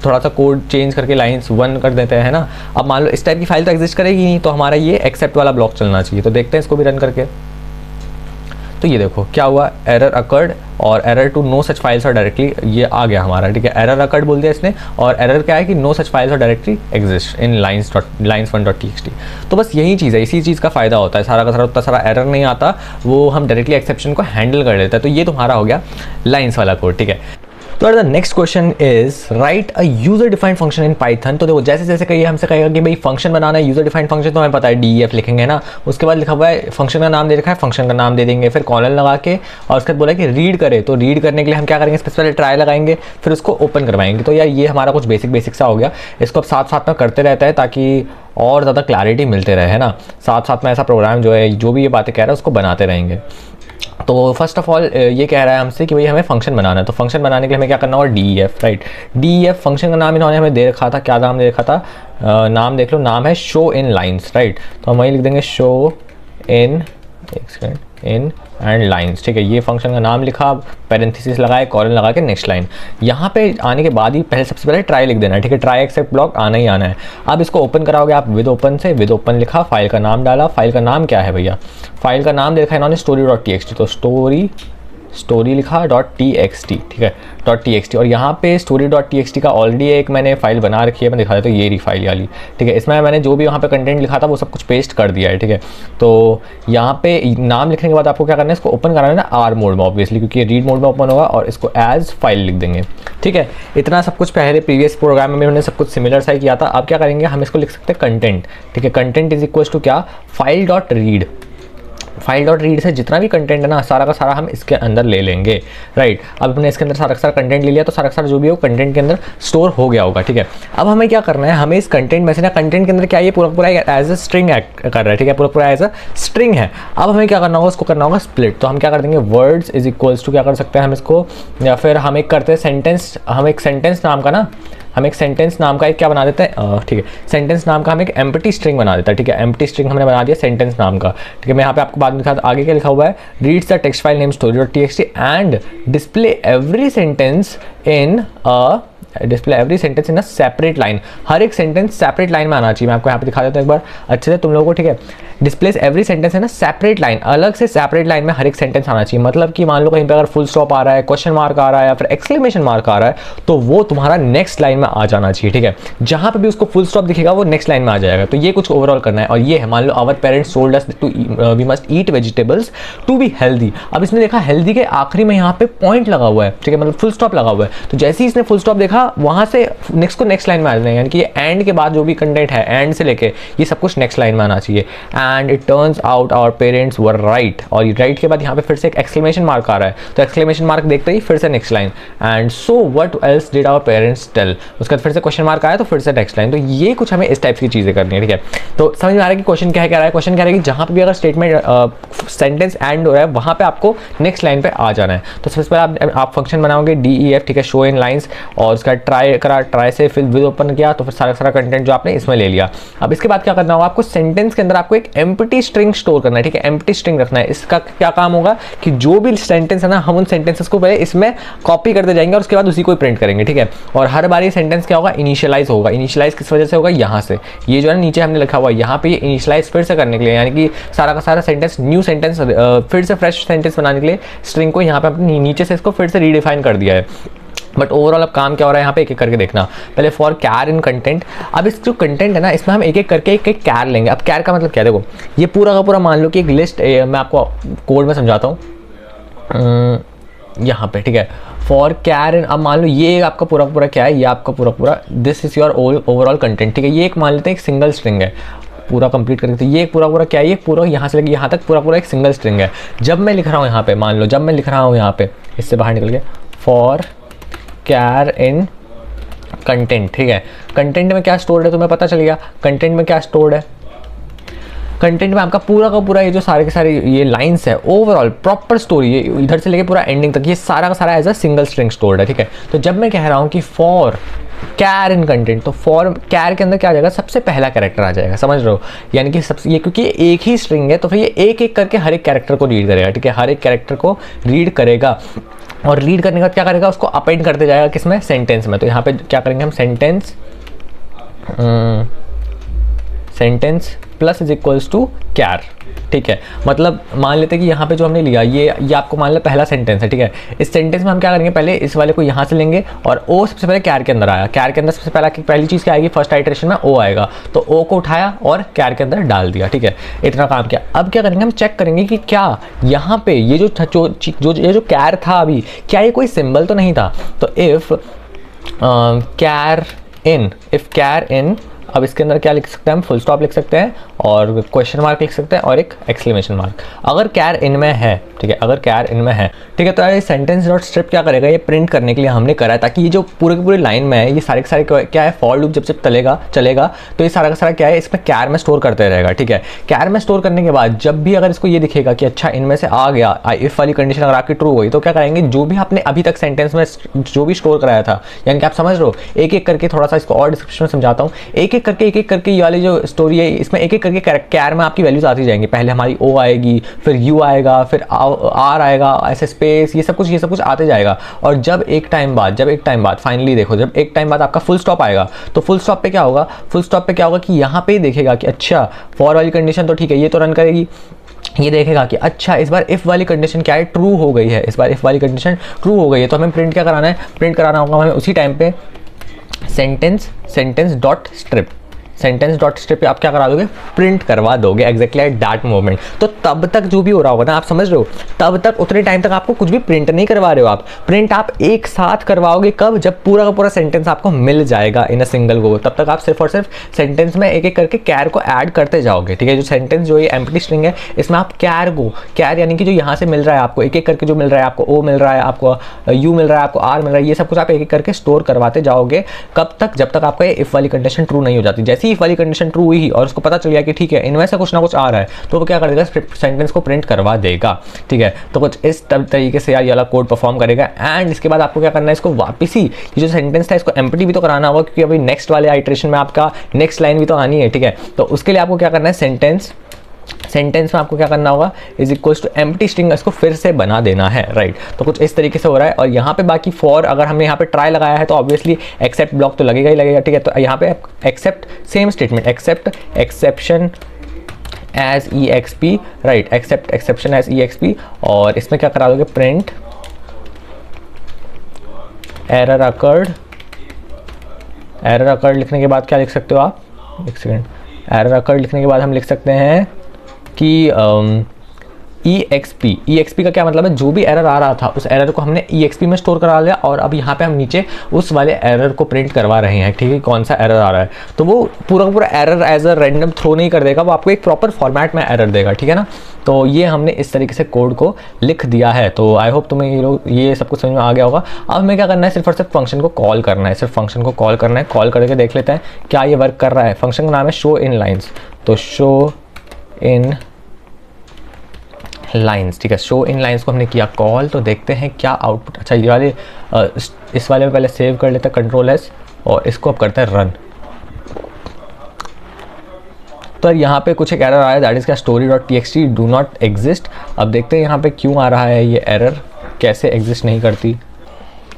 थोड़ा सा कोड चेंज करके लाइंस 1 कर देते हैं ना। अब मान लो इस टाइप की फाइल तो एग्जिस्ट करेगी नहीं, तो हमारा ये एक्सेप्ट वाला ब्लॉक चलना चाहिए। तो देखते हैं इसको भी रन करके। तो ये देखो क्या हुआ, एरर अकर्ड और error two no such files और डायरेक्टली ये आ गया हमारा, ठीक है। एरर अकर्ड बोल दिया इसने, और एरर क्या है कि नो सच फाइल्स और डायरेक्टली एग्जिस्ट इन lines1.txt। तो बस यही चीज़ है, इसी चीज़ का फ़ायदा होता है, सारा का सारा उतना सारा एरर नहीं आता, वो हम डायरेक्टली एक्सेप्शन को हैंडल कर लेते हैं। तो ये तुम्हारा हो गया लाइन्स वाला कोड, ठीक है। तो the next question is right a user defined function in Python. तो देखो जैसे जैसे कहिए हमसे कहेगा कि भाई फंक्शन बनाना है, यूजर डिफाइंड फंक्शन तो हमें पता है DEF लिखेंगे ना। उसके बाद लिखा हुआ है फंक्शन का नाम दे रखा है, फंक्शन का नाम दे देंगे, फिर कॉलन लगा के, और उसके बाद बोला कि रीड करे। तो रीड करने के लिए हम क्या करेंगे, सबसे पहले ट्राई लगाएंगे, फिर उसको ओपन करवाएंगे। तो यार ये हमारा कुछ बेसिक सा हो गया, इसको अब साथ साथ में करते रहता है ताकि और ज़्यादा क्लैरिटी मिलते रहे, है ना। साथ साथ में ऐसा प्रोग्राम जो है, जो भी ये बातें कह रहा है उसको बनाते रहेंगे। तो फर्स्ट ऑफ ऑल ये कह रहा है हमसे कि भाई हमें फंक्शन बनाना है। तो फंक्शन बनाने के लिए हमें क्या करना होगा, DEF, राइट। DEF फंक्शन का नाम इन्होंने हमें दे रखा था, क्या नाम दे रखा था, नाम देख लो, नाम है शो इन लाइन्स, राइट। तो हम वही लिख देंगे शो इन, एक सेकेंड, इन एंड लाइन्स, ठीक है। ये फंक्शन का नाम लिखा, पैरेंथेसिस लगाए, कॉलन लगा के नेक्स्ट लाइन। यहाँ पे आने के बाद ही पहले सबसे पहले ट्राई लिख देना है, ठीक है। ट्राई एक्सेप्ट ब्लॉक आना ही आना है। अब इसको ओपन कराओगे आप विद ओपन से, विद ओपन लिखा, फाइल का नाम डाला। फाइल का नाम क्या है भैया, फाइल का नाम देखा इन्होंने story.txt, तो स्टोरी लिखा .txt, ठीक है, .txt। और यहाँ पे story.txt का ऑलरेडी एक मैंने फाइल बना रखी है, मैं दिखा देता हूँ, ये रही फाइल वाली, ठीक है। इसमें मैंने जो भी वहाँ पे कंटेंट लिखा था वो सब कुछ पेस्ट कर दिया है, ठीक है। तो यहाँ पे नाम लिखने के बाद आपको क्या करना है, इसको ओपन कराना है ना R मोड में ऑब्वियसली, क्योंकि रीड मोड में ओपन होगा, और इसको एज फाइल लिख देंगे, ठीक है। इतना सब कुछ पहले प्रीवियस प्रोग्राम में मैंने सब कुछ सिमिलर सा किया था। अब क्या करेंगे, हम इसको लिख सकते हैं कंटेंट, ठीक है। कंटेंट इज इक्वल्स टू क्या, फाइल.रीड। फाइल.रीड से जितना भी कंटेंट है ना, सारा का सारा हम इसके अंदर ले लेंगे, राइट। अब हमने इसके अंदर सारा का सारा कंटेंट ले लिया, तो सारा का सारा जो भी हो कंटेंट के अंदर स्टोर हो गया होगा, ठीक है। अब हमें क्या करना है, हमें इस कंटेंट में से ना, कंटेंट के अंदर क्या ये पूरा एज अ स्ट्रिंग एक्ट कर रहा है, ठीक है, पूरा एज अ स्ट्रिंग है। अब हमें क्या करना होगा, उसको करना होगा स्प्लिट। तो हम क्या कर देंगे, वर्ड्स इज इक्वल्स टू क्या कर सकते हैं हम इसको, या फिर हम एक करते हैं सेंटेंस, हम एक सेंटेंस नाम का ना, हम एक सेंटेंस नाम का एक क्या बना देते हैं, ठीक है, सेंटेंस नाम का हम एक एम्प्टी स्ट्रिंग बना देता है, ठीक है। एम्प्टी स्ट्रिंग हमने बना दिया सेंटेंस नाम का, ठीक है। मैं यहाँ पे आपको बाद में दिखा, आगे क्या लिखा हुआ है, reads the text file name story.txt and display every sentence in a separate line. हर एक सेंटेंस सेपरेट लाइन में आना चाहिए। मैं आपको यहाँ पे दिखा देता हूँ एक बार अच्छे से तुम लोगों को, ठीक है। डिस्प्लेस एवरी सेंटेंस है ना सेपरेट लाइन, अलग से सेपरेट लाइन में हर एक सेंटेंस आना चाहिए। मतलब कि मान लो कहीं पे अगर फुल स्टॉप आ रहा है, क्वेश्चन मार्क आ रहा है, या फिर एक्सक्लेमेशन मार्क आ रहा है, तो वो तुम्हारा नेक्स्ट लाइन में आ जाना चाहिए, ठीक है। जहाँ पे भी उसको फुल स्टॉप दिखेगा वो नेक्स्ट लाइन में आ जाएगा। तो ये कुछ ओवरऑल करना है। और ये है, मान लो our parents told us to we must eat vegetables to be healthy. अब इसने देखा हेल्दी के आखिरी में यहाँ पे पॉइंट लगा हुआ है, ठीक है, मतलब फुल स्टॉप लगा हुआ है। तो जैसे ही इसने फुल स्टॉप देखा, वहाँ से नेक्स्ट लाइन में आ जाएगा, यानी कि एंड के बाद जो भी कंटेंट है, एंड से लेके ये सब कुछ नेक्स्ट लाइन में आना चाहिए। And it turns out our parents were right. और ये राइट के बाद यहाँ पे फिर से एक एक्सक्लेमेशन मार्क आ रहा है, तो एक्सक्लेमेशन मार्क देखते ही फिर से next line, and so what else did our parents tell. उसके बाद फिर से क्वेश्चन मार्क आया तो फिर से नेक्स्ट लाइन। तो ये कुछ हमें इस टाइप की चीज़ें करनी है, ठीक है। तो समझ में आ रहा है कि क्वेश्चन क्या है, कह रहा है, क्वेश्चन कह रहा है कि जहाँ पे भी अगर स्टेटमेंट सेंटेंस एंड हो रहा है, वहाँ पे आपको नेक्स्ट लाइन पे आ जाना है। तो सबसे पहले आप फंक्शन बनाओगे DEF, ठीक है, शो इन लाइन्स, और उसके उसका ट्राई करा, ट्राई से फिर विद ओपन किया तो फिर सारा कंटेंट जो आपने इसमें ले लिया। अब इसके बाद क्या करना होगा आपको, सेंटेंस के अंदर आपको एक एम्प्टी स्ट्रिंग स्टोर करना है, ठीक है, एम्प्टी स्ट्रिंग रखना है। इसका क्या काम होगा कि जो भी सेंटेंस है ना, हम उन सेंटेंसेस को पहले इसमें कॉपी करते जाएंगे और उसके बाद उसी को प्रिंट करेंगे, ठीक है। और हर बार ये सेंटेंस क्या होगा, इनिशियलाइज होगा। इनिशियलाइज किस वजह से होगा, यहाँ से, ये जो है नीचे हमने लिखा हुआ है यहाँ पे, ये इनिशियलाइज फिर से करने के लिए, यानी कि सारा का सारा सेंटेंस न्यू सेंटेंस फिर से फ्रेश सेंटेंस बनाने के लिए स्ट्रिंग को यहाँ पे अपने नीचे से इसको फिर से रीडिफाइन कर दिया है। बट ओवरऑल अब काम क्या हो रहा है यहाँ पे, एक एक करके देखना। पहले फॉर कैर इन कंटेंट, अब इस जो कंटेंट है ना, इसमें हम एक एक करके एक एक कैर लेंगे। अब कैर का मतलब क्या है, देखो ये पूरा का पूरा मान लो कि एक लिस्ट, मैं आपको कोड में समझाता हूँ यहाँ पे, ठीक है। फॉर कैर इन, अब मान लो ये आपका पूरा पूरा क्या है, ये आपका पूरा पूरा this is your overall content, ठीक है। ये एक मान लेते हैं एक सिंगल स्ट्रिंग है, पूरा कंप्लीट करके, तो ये पूरा पूरा क्या है, ये पूरा यहाँ से लेके यहाँ तक पूरा पूरा एक सिंगल स्ट्रिंग है। जब मैं लिख रहा हूँ यहाँ पे, मान लो जब मैं लिख रहा हूँ यहाँ पे, इससे बाहर निकल के फॉर कैर इन कंटेंट, ठीक है। कंटेंट में क्या स्टोर्ड है तुम्हें पता चल गया, कंटेंट में क्या स्टोर्ड है, कंटेंट में आपका पूरा का पूरा ये जो सारे के सारे ये लाइंस है, ओवरऑल प्रॉपर स्टोरी, ये इधर से लेके पूरा एंडिंग तक, ये सारा का सारा as a single string stored है, ठीक है। तो जब मैं कह रहा हूँ कि फॉर कैर इन कंटेंट, तो फॉर कैर के अंदर क्या आ जाएगा, सबसे पहला कैरेक्टर आ जाएगा, समझ रहे हो, यानी कि सबसे, ये क्योंकि एक ही स्ट्रिंग है तो फिर ये एक एक करके हर एक कैरेक्टर को रीड करेगा, ठीक है, हर एक कैरेक्टर को रीड करेगा। और रीड करने के बाद क्या करेगा, उसको अपेंड करते जाएगा किसमें, सेंटेंस में। तो यहाँ पे क्या करेंगे हम, sentence plus is equals to char, ठीक है। मतलब मान लेते हैं कि यहाँ पे जो हमने लिया ये आपको मान लो पहला सेंटेंस है, ठीक है। इस सेंटेंस में हम क्या करेंगे, पहले इस वाले को यहाँ से लेंगे और ओ सबसे पहले कैर के अंदर आया, कैर के अंदर सबसे पहली चीज़ क्या आएगी, फर्स्ट आइटरेशन में ओ आएगा, तो ओ को उठाया और कैर के अंदर डाल दिया, ठीक है। इतना काम किया। अब क्या करेंगे, हम चेक करेंगे कि क्या यहाँ पे ये जो कैर था अभी, क्या ये कोई सिंबल तो नहीं था। तो इफ़ कैर इन, अब इसके अंदर क्या लिख सकते हैं हम, फुल स्टॉप लिख सकते हैं और क्वेश्चन मार्क लिख सकते हैं और एक एक्सक्लेमेशन मार्क, अगर कैर इन में है, ठीक है, अगर कैर इन में है, ठीक है। तो ये सेंटेंस डॉट स्ट्रिप क्या करेगा, ये प्रिंट करने के लिए हमने करा है, ताकि ये जो पूरे के पूरे लाइन में है, ये सारे के सारे क्या है, फॉर लूप जब चलेगा तो ये सारा का सारा क्या है, इसमें कैर में स्टोर करते रहेगा, ठीक है। कैर में स्टोर करने के बाद जब भी अगर इसको ये दिखेगा कि अच्छा इनमें से आ गया, इफ वाली कंडीशन अगर आपकी ट्रू हुई, तो क्या करेंगे, जो भी आपने अभी तक सेंटेंस में जो भी स्टोर कराया था, यानी कि आप समझ रहे हो, एक एक करके, थोड़ा सा इसको और डिस्क्रिप्शन में समझाता हूँ, एक एक करके ये वाली जो स्टोरी है, इसमें एक एक करके कैर में आपकी वैल्यूज आती जाएंगी। पहले हमारी ओ आएगी, फिर यू आएगा, फिर आर आएगा, ऐसे स्पेस, ये सब कुछ आते जाएगा। और जब एक टाइम बाद फाइनली देखो, जब एक टाइम बाद आपका फुल स्टॉप आएगा, तो फुल स्टॉप पे क्या होगा, कि यहाँ पे देखेगा कि अच्छा फॉर वाली कंडीशन तो ठीक है, ये तो रन करेगी, ये देखेगा कि अच्छा इस बार इफ वाली कंडीशन क्या है, ट्रू हो गई है, इस बार इफ वाली कंडीशन ट्रू हो गई है। तो हमें प्रिंट क्या कराना है, प्रिंट कराना होगा हमें उसी टाइम पे सेंटेंस डॉट स्ट्रिप आप क्या करा दोगे, प्रिंट करवा दोगे एग्जैक्टली एट दैट मोमेंट। तो तब तक जो भी हो रहा होगा ना, आप समझ रहे हो, तब तक उतने टाइम तक आपको कुछ भी प्रिंट नहीं करवा रहे हो आप, प्रिंट आप एक साथ करवाओगे कब, जब पूरा का पूरा सेंटेंस आपको मिल जाएगा इन अ सिंगल गो। तब तक आप सिर्फ और सिर्फ सेंटेंस में एक एक करके कैर को ऐड करते जाओगे, ठीक है। जो सेंटेंस जो ये एम्प्टी स्ट्रिंग है, इसमें आप कैर यानी कि जो यहाँ से मिल रहा है आपको, एक एक करके जो मिल रहा है आपको, ओ मिल रहा है आपको, यू मिल रहा है आपको, आर मिल रहा है, ये सब कुछ आप एक एक करके स्टोर करवाते जाओगे। कब तक, जब तक आपका इफ वाली कंडीशन ट्रू नहीं हो जाती। जैसे ही इफ वाली कंडीशन ट्रू हुई और उसको पता चल गया कि ठीक है इनमें से कुछ ना कुछ आ रहा है, तो वो क्या कर देगा, सेंटेंस को प्रिंट करवा देगा, ठीक है। तो कुछ इस तरीके से यार ये वाला कोड परफॉर्म करेगा। एंड इसके बाद आपको क्या करना है, इसको वापस ही ये जो सेंटेंस था इसको एम्प्टी भी तो कराना होगा, क्योंकि अभी नेक्स्ट वाले आइटरेशन में आपका नेक्स्ट लाइन भी तो आनी है, ठीक है। तो उसके लिए आपको क्या करना है, सेंटेंस में आपको क्या करना होगा, is equals to empty string, इसको फिर से बना देना है, राइट। तो कुछ इस तरीके से हो रहा है। और यहाँ पे बाकी फॉर, अगर हमने यहाँ पे ट्राई लगाया है तो ऑब्वियसली एक्सेप्ट ब्लॉक तो लगेगा ही लगेगा, ठीक है। तो यहाँ पे except same statement, except exception as EXP, right, except exception as EXP। और इसमें क्या करा दोगे, प्रिंट एरर अकर्ड लिखने के बाद क्या लिख सकते हो आप, एक सेकेंड, एरर अकर्ड लिखने के बाद हम लिख सकते हैं कि EXP का क्या मतलब है, जो भी एरर आ रहा था उस एरर को हमने EXP में स्टोर करा लिया और अब यहाँ पे हम नीचे उस वाले एरर को प्रिंट करवा रहे हैं, ठीक है। कौन सा एरर आ रहा है, तो वो पूरा का पूरा error as a random throw नहीं कर देगा, वो आपको एक प्रॉपर फॉर्मेट में एरर देगा, ठीक है ना। तो ये हमने इस तरीके से कोड को लिख दिया है। तो आई होप तुम्हें ये सब कुछ समझ में आ गया होगा। अब हमें क्या करना है, सिर्फ और सिर्फ फंक्शन को कॉल करना है, कॉल करके देख लेते हैं क्या ये वर्क कर रहा है। फंक्शन का नाम है शो इन लाइन्स, तो शो इन लाइन्स, ठीक है। शो इन लाइन्स को हमने किया कॉल, तो देखते हैं क्या आउटपुट। अच्छा ये वाले इस वाले में पहले सेव कर लेते हैं Ctrl+S और इसको अब करते हैं रन। तो यहाँ पे कुछ एक एरर आया, दैट इज़ क्या story.txt डू नॉट एग्जिस्ट। अब देखते हैं यहाँ पे क्यों आ रहा है ये एरर, कैसे एग्जिस्ट नहीं करती।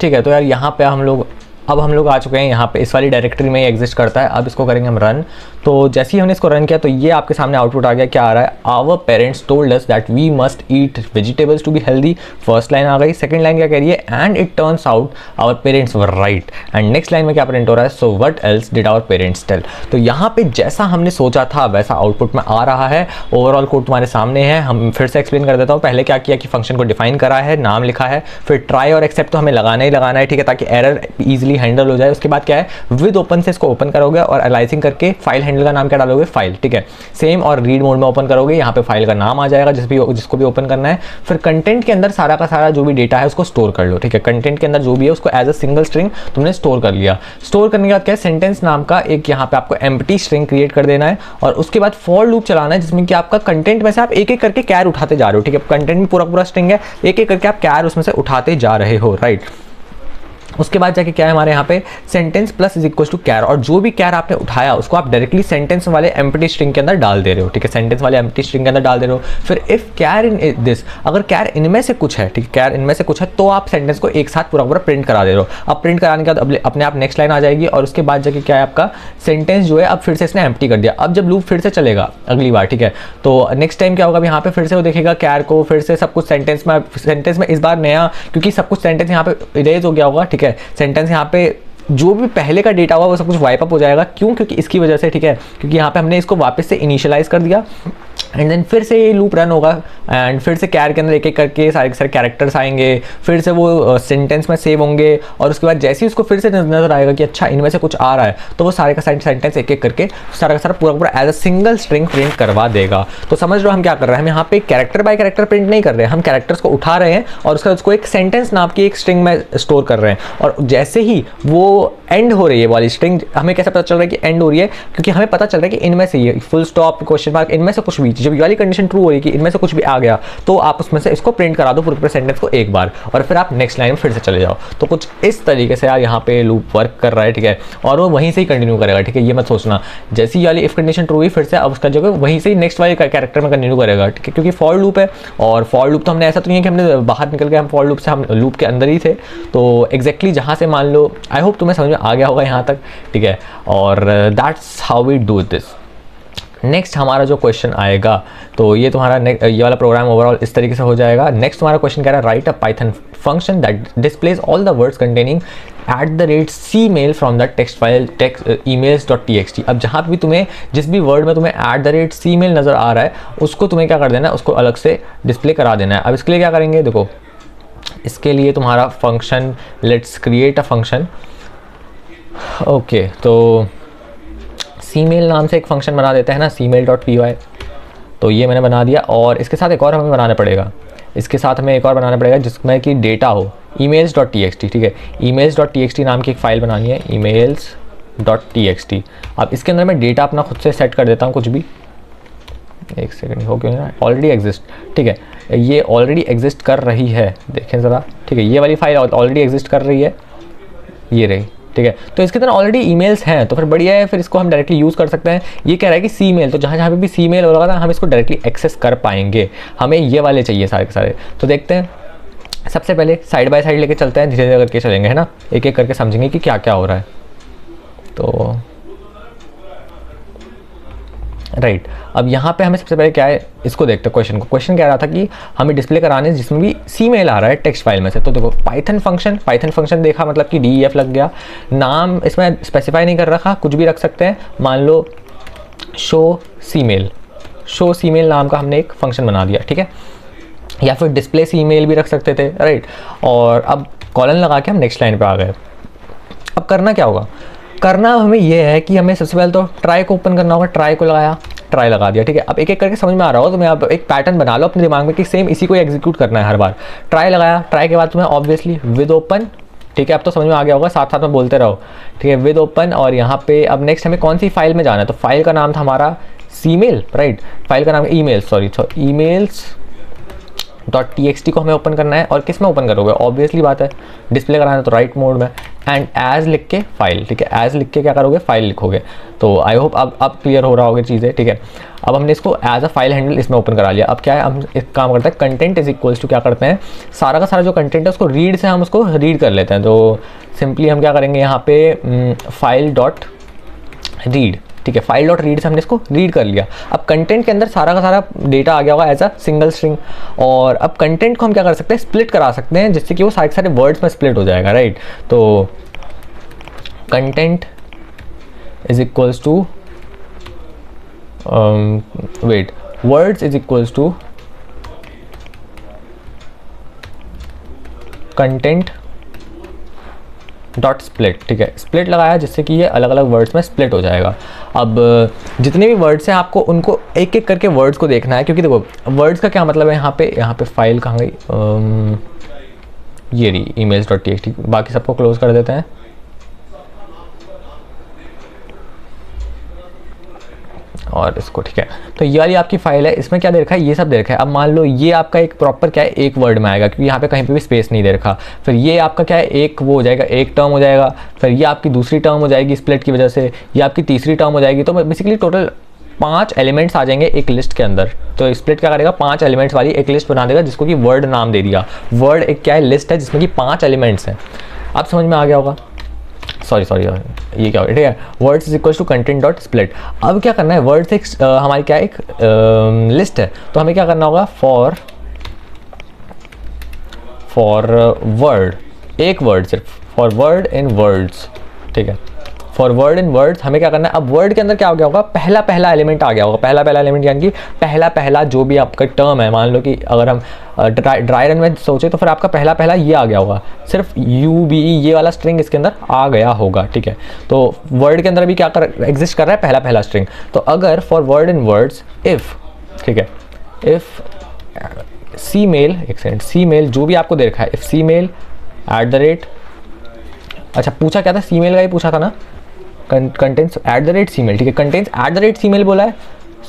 ठीक है, तो यार यहाँ पे अब हम लोग आ चुके हैं यहाँ पे, इस वाली डायरेक्टरी में ही एग्जिस्ट करता है। अब इसको करेंगे हम रन। तो जैसे ही हमने इसको रन किया तो ये आपके सामने आउटपुट आ गया। क्या आ रहा है, our parents told us that we must eat vegetables to be healthy. First line आ गई। सेकंड लाइन क्या कह रही है, and it turns out our parents were right. And next line में क्या प्रिंट हो रहा है, so what else did our parents tell. तो यहाँ पे जैसा हमने सोचा था वैसा आउटपुट में आ रहा है। ओवरऑल कोड तुम्हारे सामने है, हम फिर से एक्सप्लेन कर देता हूँ। पहले क्या किया कि फंक्शन को डिफाइन करा है, नाम लिखा है, फिर ट्राई और एक्सेप्ट तो हमें लगाना ही लगाना है, ठीक है, ताकि एरर ईजिली हैंडल हो जाए। उसके बाद क्या है, विद ओपन से इसको ओपन करोगे और एलाइजिंग करके फाइल हैंडल का नाम क्या डालोगे, फाइल, ठीक है। सेम और रीड मोड में ओपन करोगे, यहाँ पे फाइल का नाम आ जाएगा जिसको भी ओपन करना है। फिर कंटेंट के अंदर सारा का सारा जो भी डेटा है उसको स्टोर कर लो, ठीक है। कंटेंट के अंदर जो भी है उसको एज अ सिंगल स्ट्रिंग तुमने स्टोर कर लिया। स्टोर करने के बाद क्या है, सेंटेंस नाम का एक यहाँ पे आपको एम्प्टी स्ट्रिंग क्रिएट कर देना है और उसके बाद फॉर लूप चलाना है, जिसमें कि आपका कंटेंट में से आप एक एक करके कैर उठाते जा रहे हो, ठीक है। कंटेंट में पूरा स्ट्रिंग है, एक एक करके आप कैर उसमें से उठाते जा रहे हो, राइट। उसके बाद जाके क्या है हमारे यहाँ पे, sentence plus is equal to char, और जो भी कैर आपने उठाया उसको आप डायरेक्टली सेंटेंस वाले एम्प्टी स्ट्रिंग के अंदर डाल दे रहे हो, ठीक है। सेंटेंस वाले एम्प्टी स्ट्रिंग के अंदर डाल दे रहे हो। फिर इफ कैर इन दिस, अगर कैर इनमें से कुछ है, ठीक है, कैर इनमें से कुछ है, तो आप सेंटेंस को एक साथ पूरा प्रिंट करा दे रहे हो। अब प्रिंट कराने के बाद अपने आप नेक्स्ट लाइन आ जाएगी और उसके बाद जाके क्या है, आपका सेंटेंस जो है अब फिर से इसने एम्प्टी कर दिया। अब जब लूप फिर से चलेगा अगली बार, ठीक है, तो नेक्स्ट टाइम क्या होगा, यहाँ पे फिर से वो देखेगा कैर को, फिर से सब कुछ सेंटेंस में इस बार नया, क्योंकि सब कुछ सेंटेंस यहाँ पे इरेज हो गया होगा, ठीक है। सेंटेंस यहाँ पे जो भी पहले का डेटा हुआ वो सब कुछ वाइप अप हो जाएगा। क्यों, क्योंकि इसकी वजह से, ठीक है, क्योंकि यहाँ पे हमने इसको वापस से इनिशियलाइज कर दिया एंड देन फिर से ये लूप रन होगा एंड फिर से कैर के अंदर एक एक करके सारे के सारे कैरेक्टर्स आएंगे, फिर से वो सेंटेंस में सेव होंगे और उसके बाद जैसे ही उसको फिर से नजर आएगा कि अच्छा इनमें से कुछ आ रहा है, तो वो सारे का सेंटेंस एक एक करके सारा का सारा पूरा as a single string print करवा देगा। तो समझ लो हम क्या कर रहे हैं, हम यहाँ पे कैरेक्टर बाय कैरेक्टर प्रिंट नहीं कर रहे हैं, हम कैरेक्टर्स को उठा रहे हैं और उसको एक सेंटेंस नाम की एक स्ट्रिंग में स्टोर कर रहे हैं। और जैसे ही वो एंड हो रही है वाली स्ट्रिंग, हमें कैसे पता चल रहा है कि एंड हो रही है, क्योंकि हमें पता चल रहा है कि इनमें से ये फुल स्टॉप, क्वेश्चन मार्क, इनमें से कुछ भी, जब ये वाली कंडीशन ट्रू हो रही है कि इनमें से कुछ भी आ गया, तो आप उसमें से इसको प्रिंट करा दो पूरे सेंटेंस को एक बार और फिर आप नेक्स्ट लाइन में फिर से चले जाओ। तो कुछ इस तरीके से यार यहाँ पे लूप वर्क कर रहा है, ठीक है, और वो वहीं से ही कंटिन्यू करेगा, ठीक है। ये मत सोचना जैसी ये वाली इफ कंडीशन ट्रू हुई फिर से अब उसका जगह वहीं से ही नेक्स्ट वाले कैरेक्टर में कंटिन्यू करेगा, ठीक है, क्योंकि फॉर लूप है। और फॉर लूप तो हमने ऐसा तो नहीं है कि हमने बाहर निकल गए, हम फॉर लूप से हम लूप के अंदर ही थे। तो एग्जैक्टली जहाँ से मान लो, आई होप तुम्हें समझ में आ गया होगा यहाँ तक, ठीक है। और that's how we do this. Next हमारा जो क्वेश्चन आएगा, तो ये तुम्हारा ये वाला प्रोग्राम ओवरऑल इस तरीके से हो जाएगा। नेक्स्ट तुम्हारा क्वेश्चन कह रहा है, right a Python function that displays all the words containing @cmail from the text file emails.txt। अब जहाँ भी तुम्हें जिस भी वर्ड में तुम्हें @cmail नज़र आ रहा है उसको तुम्हें क्या कर देना है, उसको अलग से डिस्प्ले करा देना है। अब इसके लिए क्या करेंगे, देखो इसके लिए तुम्हारा function, let's create a function. Okay, तो cmail नाम से एक फंक्शन बना देते हैं ना, cmail.py। तो ये मैंने बना दिया और इसके साथ एक और हमें बनाना पड़ेगा, इसके साथ हमें एक और बनाना पड़ेगा जिसमें कि डेटा हो, emails.txt, ठीक है। emails.txt नाम की एक फ़ाइल बनानी है, emails.txt। अब इसके अंदर मैं डेटा अपना खुद से सेट कर देता हूँ, कुछ भी, एक सेकंड, हो क्यों ऑलरेडी एग्जिस्ट, ठीक है, ये ऑलरेडी एग्जिस्ट कर रही है, देखें ज़रा, ठीक है, ये वाली फाइल ऑलरेडी एग्जिस्ट कर रही है, ये रही, ठीक है। तो इसके अंदर ऑलरेडी ईमेल्स हैं, तो फिर बढ़िया है, फिर इसको हम डायरेक्टली यूज़ कर सकते हैं। ये कह रहा है कि सीमेल, तो जहाँ जहाँ पे भी सीमेल होगा ना हम इसको डायरेक्टली एक्सेस कर पाएंगे। हमें ये वाले चाहिए सारे के सारे। तो देखते हैं, सबसे पहले साइड बाय साइड लेके चलते हैं, धीरे धीरे करके चलेंगे, है ना, एक एक करके समझेंगे कि क्या क्या हो रहा है। तो राइट, अब यहाँ पे हमें सबसे पहले क्या है, इसको देखते हैं क्वेश्चन को। क्वेश्चन कह रहा था कि हमें डिस्प्ले कराने जिसमें भी सीमेल आ रहा है टेक्स्ट फाइल में से। तो देखो पाइथन फंक्शन देखा, मतलब कि DEF लग गया, नाम इसमें स्पेसिफाई नहीं कर रखा, कुछ भी रख सकते हैं, मान लो शो सीमेल नाम का हमने एक फंक्शन बना दिया, ठीक है, या फिर डिस्प्ले सीमेल भी रख सकते थे, राइट। और अब कॉलन लगा के हम नेक्स्ट लाइन पर आ गए। अब करना क्या होगा, करना हमें यह है कि हमें सबसे पहले तो ट्राई को ओपन करना होगा, ट्राई को लगाया, ट्राई लगा दिया, ठीक है। अब एक एक करके समझ में आ रहा हो तो मैं अब एक पैटर्न बना लो अपने दिमाग में कि सेम इसी को एग्जीक्यूट करना है हर बार। ट्राई लगाया, ट्राई के बाद तुम्हें ऑब्वियसली विद ओपन, ठीक है, अब तो समझ में आ गया होगा, साथ साथ में बोलते रहो, ठीक है, विद ओपन। और यहाँ पे अब नेक्स्ट हमें कौन सी फाइल में जाना है, तो फाइल का नाम था हमारा सीमेल, राइट, फाइल का नाम emails .txt को हमें ओपन करना है, और किस में ओपन करोगे, ऑब्वियसली बात है डिस्प्ले कराना है तो राइट मोड में, एंड एज लिख के फाइल, ठीक है, एज लिख के क्या करोगे, फाइल लिखोगे। तो आई होप अब क्लियर हो रहा होगा चीज़ें, ठीक है। अब हमने इसको एज अ फाइल हैंडल इसमें ओपन करा लिया। अब क्या है, हम एक काम करते हैं, कंटेंट इज इक्वल्स टू क्या करते हैं, सारा का सारा जो कंटेंट है उसको रीड से हम उसको रीड कर लेते हैं। तो सिंपली हम क्या करेंगे यहाँ पे फाइल डॉट रीड, ठीक है, फाइल डॉट रीड से हमने इसको रीड कर लिया। अब कंटेंट के अंदर सारा का सारा डेटा आ गया होगा एज अ सिंगल स्ट्रिंग, और अब कंटेंट को हम क्या कर सकते हैं, स्प्लिट करा सकते हैं, जिससे कि वो सारे सारे वर्ड्स में स्प्लिट हो जाएगा, राइट। तो content is equals to words is equals to content dot split, ठीक है, स्प्लिट लगाया जिससे कि ये अलग अलग वर्ड्स में स्प्लिट हो जाएगा। अब जितने भी वर्ड्स हैं आपको उनको एक एक करके वर्ड्स को देखना है, क्योंकि देखो वर्ड्स का क्या मतलब है, यहाँ पे फाइल कहाँ गई, ये रही emails.txt, बाकी सबको क्लोज कर देते हैं। और इसको, ठीक है, तो ये वाली आपकी फाइल है, इसमें क्या दे रखा है, ये सब दे रखा है। अब मान लो ये आपका एक प्रॉपर क्या है, एक वर्ड में आएगा, क्योंकि यहाँ पे कहीं पे भी स्पेस नहीं दे रखा। फिर ये आपका क्या है, एक वो हो जाएगा, एक टर्म हो जाएगा, फिर ये आपकी दूसरी टर्म हो जाएगी स्प्लिट की वजह से, ये आपकी तीसरी टर्म हो जाएगी। तो बेसिकली टोटल 5 एलिमेंट्स आ जाएंगे एक लिस्ट के अंदर। तो स्प्लिट क्या करेगा, 5 एलिमेंट्स वाली एक लिस्ट बना देगा, जिसको कि वर्ड नाम दे दिया। वर्ड एक क्या है, लिस्ट है जिसमें कि 5 एलिमेंट्स हैं। अब समझ में आ गया होगा, सॉरी ये क्या हो गया, ठीक है, words is equal to content dot split. अब क्या करना है, वर्ड्स एक हमारी क्या एक लिस्ट है, तो हमें क्या करना होगा, फॉर वर्ड, एक वर्ड सिर्फ, फॉर वर्ड इन वर्ड्स, ठीक है, फॉर वर्ड इन वर्ड्स हमें क्या करना है। अब वर्ड के अंदर क्या हो गया होगा, पहला एलिमेंट आ गया होगा, पहला एलिमेंट यानी कि पहला जो भी आपका टर्म है, मान लो कि अगर हम ड्राई रन में सोचे तो फिर आपका पहला ये आ गया होगा, सिर्फ UBE ये वाला स्ट्रिंग इसके अंदर आ गया होगा, ठीक है। तो वर्ड के अंदर भी क्या एग्जिस्ट कर रहा है, पहला स्ट्रिंग। तो अगर for word in words if, ठीक है, इफ़ सीमेल, एक सेकंड, सीमेल जो भी आपको दे रखा है, इफ़ सीमेल @ अच्छा पूछा क्या था, सीमेल का ही पूछा था ना, कंटेंट्स @ सीमेल, ठीक है, कंटेंट्स @ सीमेल बोला है,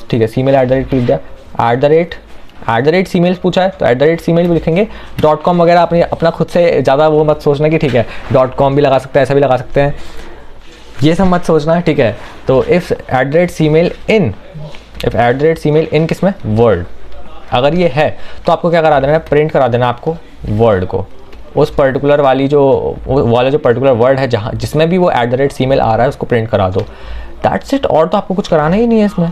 ठीक है, सीमेल @ लिख दिया, @ सीमेल पूछा है तो @ सीमेल भी लिखेंगे। .com वगैरह आपने अपना खुद से ज़्यादा वो मत सोचना कि ठीक है .com भी लगा सकते हैं, ऐसा भी लगा सकते हैं, ये सब मत सोचना, ठीक है। तो इफ़ @ सीमेल इन किस में, वर्ड, अगर ये है तो आपको क्या करा देना है, प्रिंट करा देना आपको वर्ड को, उस पर्टिकुलर वाली जो वाला जो पर्टिकुलर वर्ड है जहाँ जिसमें भी वो @ सीमेल आ रहा है उसको प्रिंट करा दो, दैट्स इट। और तो आपको कुछ कराना ही नहीं है इसमें।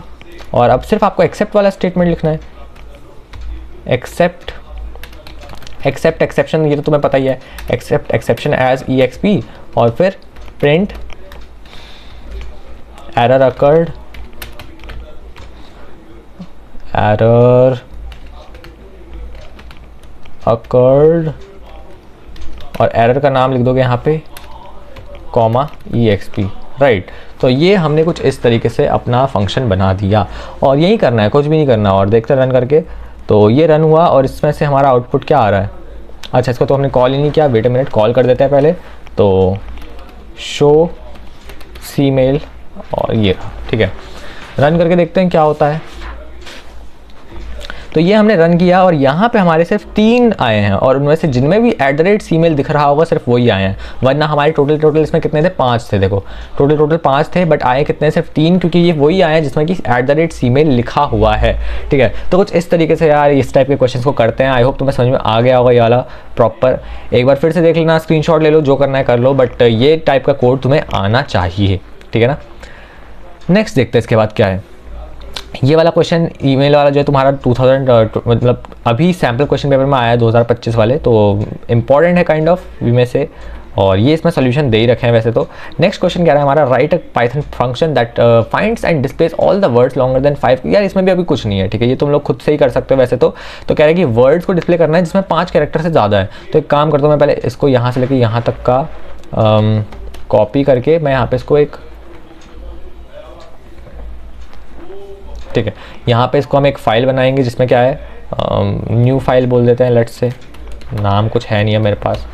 और अब सिर्फ आपको एक्सेप्ट वाला स्टेटमेंट लिखना है, एक्सेप्ट एक्सेप्शन, ये तो तुम्हें पता ही है, एक्सेप्ट एक्सेप्शन एज EXP, और फिर प्रिंट एरर अकर्ड, और एरर का नाम लिख दोगे यहाँ पे .EXP, राइट। तो ये हमने कुछ इस तरीके से अपना फंक्शन बना दिया, और यही करना है, कुछ भी नहीं करना। और देखते रन करके, तो ये रन हुआ और इसमें से हमारा आउटपुट क्या आ रहा है, अच्छा इसको तो हमने कॉल ही नहीं किया, वेट अ मिनट, कॉल कर देते हैं पहले। तो शो सीमेल, और ये ठीक है, रन करके देखते हैं क्या होता है। तो ये हमने रन किया और यहाँ पे हमारे सिर्फ 3 आए हैं, और उनमें से जिनमें भी @ सीमेल दिख रहा होगा सिर्फ वही आए हैं, वरना हमारे टोटल इसमें कितने थे, 5 थे। देखो टोटल 5 थे, बट आए कितने, सिर्फ 3, क्योंकि ये वही आए हैं जिसमें कि @ सीमेल लिखा हुआ है, ठीक है। तो कुछ इस तरीके से यार इस टाइप के क्वेश्चन को करते हैं। आई होप तुम्हें समझ में आ गया होगा ये वाला प्रॉपर। एक बार फिर से देख लेना, स्क्रीनशॉट ले लो, जो करना है कर लो, बट ये टाइप का कोड तुम्हें आना चाहिए, ठीक है ना। नेक्स्ट देखते हैं इसके बाद क्या है। ये वाला क्वेश्चन ईमेल वाला जो है तुम्हारा 2000 मतलब अभी सैम्पल क्वेश्चन पेपर में आया है 2025 वाले, तो इम्पॉर्टेंट है काइंड ऑफ में से, और ये इसमें सोल्यूशन दे ही रखे हैं वैसे तो। नेक्स्ट क्वेश्चन क्या है हमारा, right a Python function that finds and displace all the words longer than 5। यार इसमें भी अभी कुछ नहीं है, ठीक है, ये तुम लोग खुद से ही कर सकते हो वैसे तो कह रहे हैं कि वर्ड्स को डिस्प्ले करना है जिसमें 5 कैरेक्टर से ज़्यादा है। तो एक काम करता हूँ, मैं पहले इसको यहाँ से लेकर यहाँ तक का कॉपी करके मैं यहाँ पे इसको एक, ठीक है, यहाँ पे इसको हम एक फ़ाइल बनाएंगे जिसमें क्या है, न्यू फाइल बोल देते हैं, लेट्स से, नाम कुछ है नहीं है मेरे पास,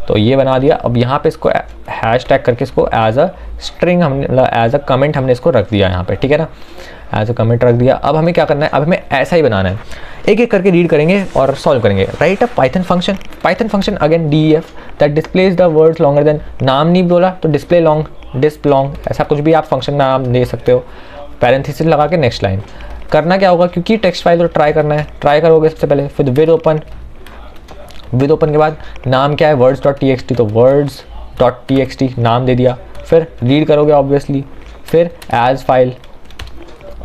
तो ये बना दिया। अब यहाँ पे इसको हैश टैग करके इसको एज अ स्ट्रिंग हमने मतलब एज अ कमेंट हमने इसको रख दिया यहाँ पे, ठीक है ना, एज अ कमेंट रख दिया। अब हमें क्या करना है, अब हमें ऐसा ही बनाना है, एक एक करके रीड करेंगे और सॉल्व करेंगे। Right a Python function again DEF that displays the words longer than, नाम नहीं बोला तो डिस्प्ले लॉन्ग, डिस्प लॉन्ग, ऐसा कुछ भी आप फंक्शन नाम दे सकते हो, पैरेंथेसिस लगा के नेक्स्ट लाइन। करना क्या होगा, क्योंकि टेक्स्ट फाइल तो ट्राई करना है, ट्राई करोगे सबसे पहले, फिर विद ओपन के बाद नाम क्या है words.txt, तो words.txt नाम दे दिया, फिर रीड करोगे ऑब्वियसली, फिर एज फाइल।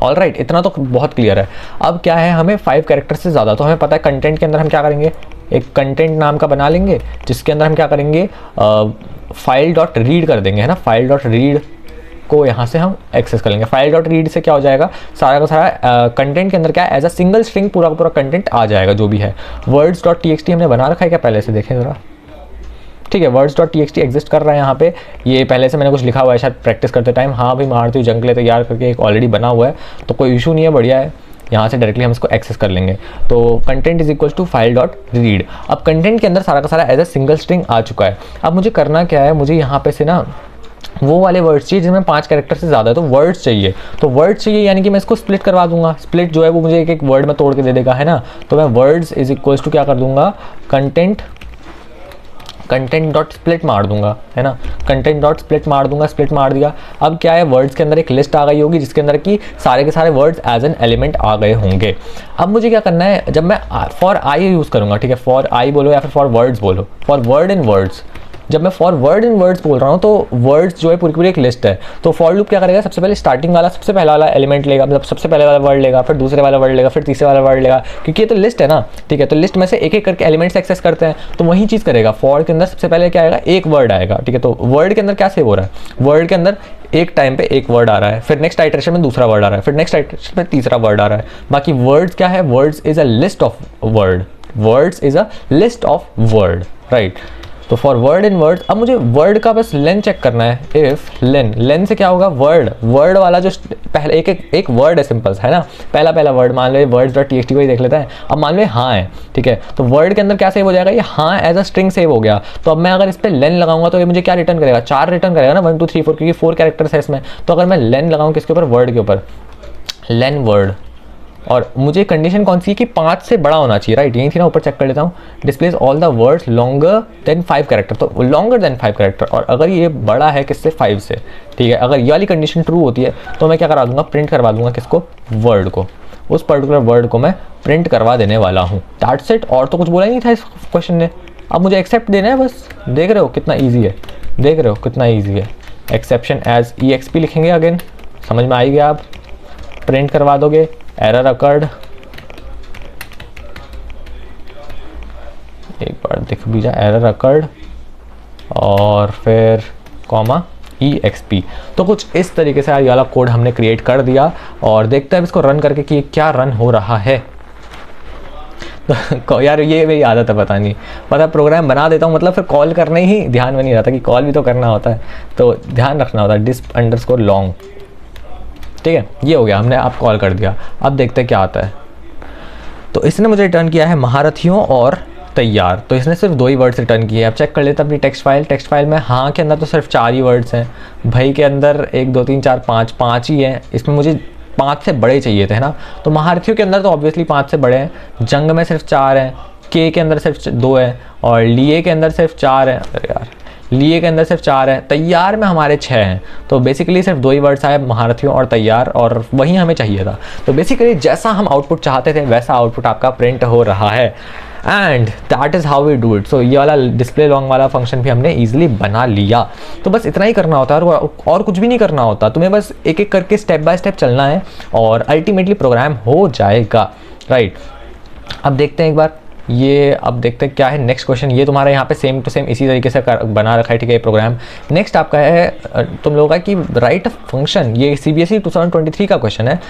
ऑलराइट, इतना तो बहुत क्लियर है। अब क्या है, हमें 5 कैरेक्टर से ज़्यादा, तो हमें पता है कंटेंट के अंदर हम क्या करेंगे, एक कंटेंट नाम का बना लेंगे जिसके अंदर हम क्या करेंगे, फाइल डॉट रीड कर देंगे, है ना, फाइल डॉट रीड को यहाँ से हम एक्सेस कर लेंगे। फाइल डॉट रीड से क्या हो जाएगा, सारा का सारा कंटेंट के अंदर क्या है, एज अ सिंगल स्ट्रिंग पूरा का पूरा कंटेंट आ जाएगा जो भी है। words.txt हमने बना रखा है क्या पहले से, देखें ज़रा, ठीक है, words.txt एग्जिस्ट कर रहा है यहाँ पे, ये पहले से मैंने कुछ लिखा हुआ है शायद प्रैक्टिस करते टाइम। हाँ भाई, मारती हूँ जंगले तैयार करके एक ऑलरेडी बना हुआ है, तो कोई इशू नहीं है, बढ़िया है, यहाँ से डायरेक्टली हम इसको एक्सेस कर लेंगे। तो content is equal to file dot read. अब कंटेंट के अंदर सारा का सारा एज अ सिंगल स्ट्रिंग आ चुका है। अब मुझे करना क्या है, मुझे यहाँ पे से ना वो वाले वर्ड्स चाहिए जिनमें 5 कैरेक्टर से ज़्यादा है, तो वर्ड्स चाहिए, तो वर्ड्स चाहिए यानी कि मैं इसको स्प्लिट करवा दूंगा। स्प्लिट जो है वो मुझे एक एक वर्ड में तोड़ के दे देगा, है ना, तो मैं वर्ड्स इज इक्वल्स टू क्या कर दूंगा, कंटेंट डॉट स्प्लिट मार दूंगा, है ना, कंटेंट डॉट स्प्लिट मार दूंगा, स्प्लिट मार दिया। अब क्या है, वर्ड्स के अंदर एक लिस्ट आ गई होगी जिसके अंदर की सारे के सारे वर्ड्स एज एन एलिमेंट आ गए होंगे। अब मुझे क्या करना है, जब मैं फॉर आई यूज़ करूँगा, ठीक है, फॉर आई बोलो या फिर फॉर वर्ड्स बोलो, फॉर वर्ड इन वर्ड्स, जब मैं फॉर वर्ड इन वर्ड्स बोल रहा हूँ तो वर्ड्स जो है पूरी पूरी एक लिस्ट है। तो फॉर लूप क्या करेगा, सबसे पहले स्टार्टिंग वाला सबसे पहला वाला एलिमेंट लेगा, मतलब सबसे पहले वाला वर्ड लेगा, फिर दूसरे वाला वर्ड लेगा, फिर तीसरे वाला वर्ड लेगा, क्योंकि ये तो लिस्ट है ना, ठीक है, तो लिस्ट में से एक एक करके एलिमेंट्स एक्सेस करते हैं, तो वही चीज़ करेगा। फॉर के अंदर सबसे पहले क्या आएगा, एक वर्ड आएगा, ठीक है, तो वर्ड के अंदर क्या सेव हो रहा है, वर्ड के अंदर एक टाइम पे एक वर्ड आ रहा है, फिर नेक्स्ट आइटरेशन में दूसरा वर्ड आ रहा है, फिर नेक्स्ट आइटरेशन में तीसरा वर्ड आ रहा है। बाकी वर्ड्स क्या है, words is a list of word, words is a list of word, right. तो फॉर वर्ड इन वर्ड, अब मुझे वर्ड का बस लेन चेक करना है, इफ लेन से क्या होगा, वर्ड वाला जो पहले एक वर्ड है सिंपल है ना, पहला वर्ड, मान लो words.txt को ही देख लेते हैं। अब मान लो हाँ है, ठीक है, तो वर्ड के अंदर क्या सेव हो जाएगा, ये हाँ एज अ स्ट्रिंग सेव हो गया। तो अब मैं अगर इस पर लेन लगाऊंगा तो ये मुझे क्या रिटर्न करेगा, 4 रिटर्न करेगा ना, 1 2 3 4, क्योंकि 4 कैरेक्टर्स है इसमें। तो अगर मैं लेन लगाऊँ किसके ऊपर, वर्ड के ऊपर, लेन वर्ड, और मुझे कंडीशन कौन सी है कि 5 से बड़ा होना चाहिए, राइट, यही थी ना, ऊपर चेक कर लेता हूँ, displace all the words longer than 5 character, तो लॉन्गर देन 5 कैरेक्टर, और अगर ये बड़ा है किससे, 5 से, ठीक है, अगर ये वाली कंडीशन ट्रू होती है तो मैं क्या करा दूंगा, प्रिंट करवा दूंगा किसको, वर्ड को, उस पर्टिकुलर वर्ड को मैं प्रिंट करवा देने वाला हूँ। दैट्स इट, और तो कुछ बोला ही नहीं था इस क्वेश्चन ने। अब मुझे एक्सेप्ट देना है बस, देख रहे हो कितना ईजी है, देख रहे हो कितना ईजी है। एक्सेप्शन एज EXP लिखेंगे, अगेन समझ में आई गया, आप प्रिंट करवा दोगे, एरर अकर्ड, एक बार दिख भी जा, एरर अकर्ड, और फिर कॉमा EXP। तो कुछ इस तरीके से ये वाला कोड हमने क्रिएट कर दिया, और देखते हैं इसको रन करके कि क्या रन हो रहा है। तो यार ये मेरी आदत है, पता नहीं, पता प्रोग्राम बना देता हूँ, मतलब फिर कॉल करने ही ध्यान में नहीं रहता कि कॉल भी तो करना होता है, तो ध्यान रखना होता है, disp_long, ठीक है, ये हो गया, हमने आप कॉल कर दिया। अब देखते हैं क्या आता है। तो इसने मुझे रिटर्न किया है महारथियों और तैयार, तो इसने सिर्फ 2 ही वर्ड्स रिटर्न किए। अब चेक कर लेते हैं अपनी टेक्स्ट फाइल में, हाँ के अंदर तो सिर्फ 4 ही वर्ड्स हैं, भाई के अंदर 1 2 3 4 5 ही हैं, इसमें मुझे 5 से बड़े चाहिए थे, है ना, तो महारथियों के अंदर तो ऑब्वियसली 5 से बड़े हैं, जंग में सिर्फ 4 हैं, के अंदर सिर्फ 2 हैं, और लिए के अंदर सिर्फ 4 हैं, अरे यार लिए के अंदर सिर्फ 4 हैं, तैयार में हमारे 6 हैं, तो बेसिकली सिर्फ 2 ही वर्ड्स आए, महारथियों और तैयार, और वही हमें चाहिए था। तो बेसिकली जैसा हम आउटपुट चाहते थे वैसा आउटपुट आपका प्रिंट हो रहा है, and that is how we do it. So ये वाला डिस्प्ले लॉन्ग वाला फंक्शन भी हमने ईजिली बना लिया। तो बस इतना ही करना होता है, और कुछ भी नहीं करना होता, तुम्हें बस एक एक करके स्टेप बाय स्टेप चलना है, और अल्टीमेटली प्रोग्राम हो जाएगा, राइट। अब देखते हैं एक बार ये, अब देखते हैं क्या है नेक्स्ट क्वेश्चन। ये तुम्हारा यहाँ पे सेम टू सेम इसी तरीके से बना रखा है, ठीक है, ये प्रोग्राम। नेक्स्ट आपका है तुम लोगों का कि राइट फंक्शन, ये CBSE 2023 का क्वेश्चन है।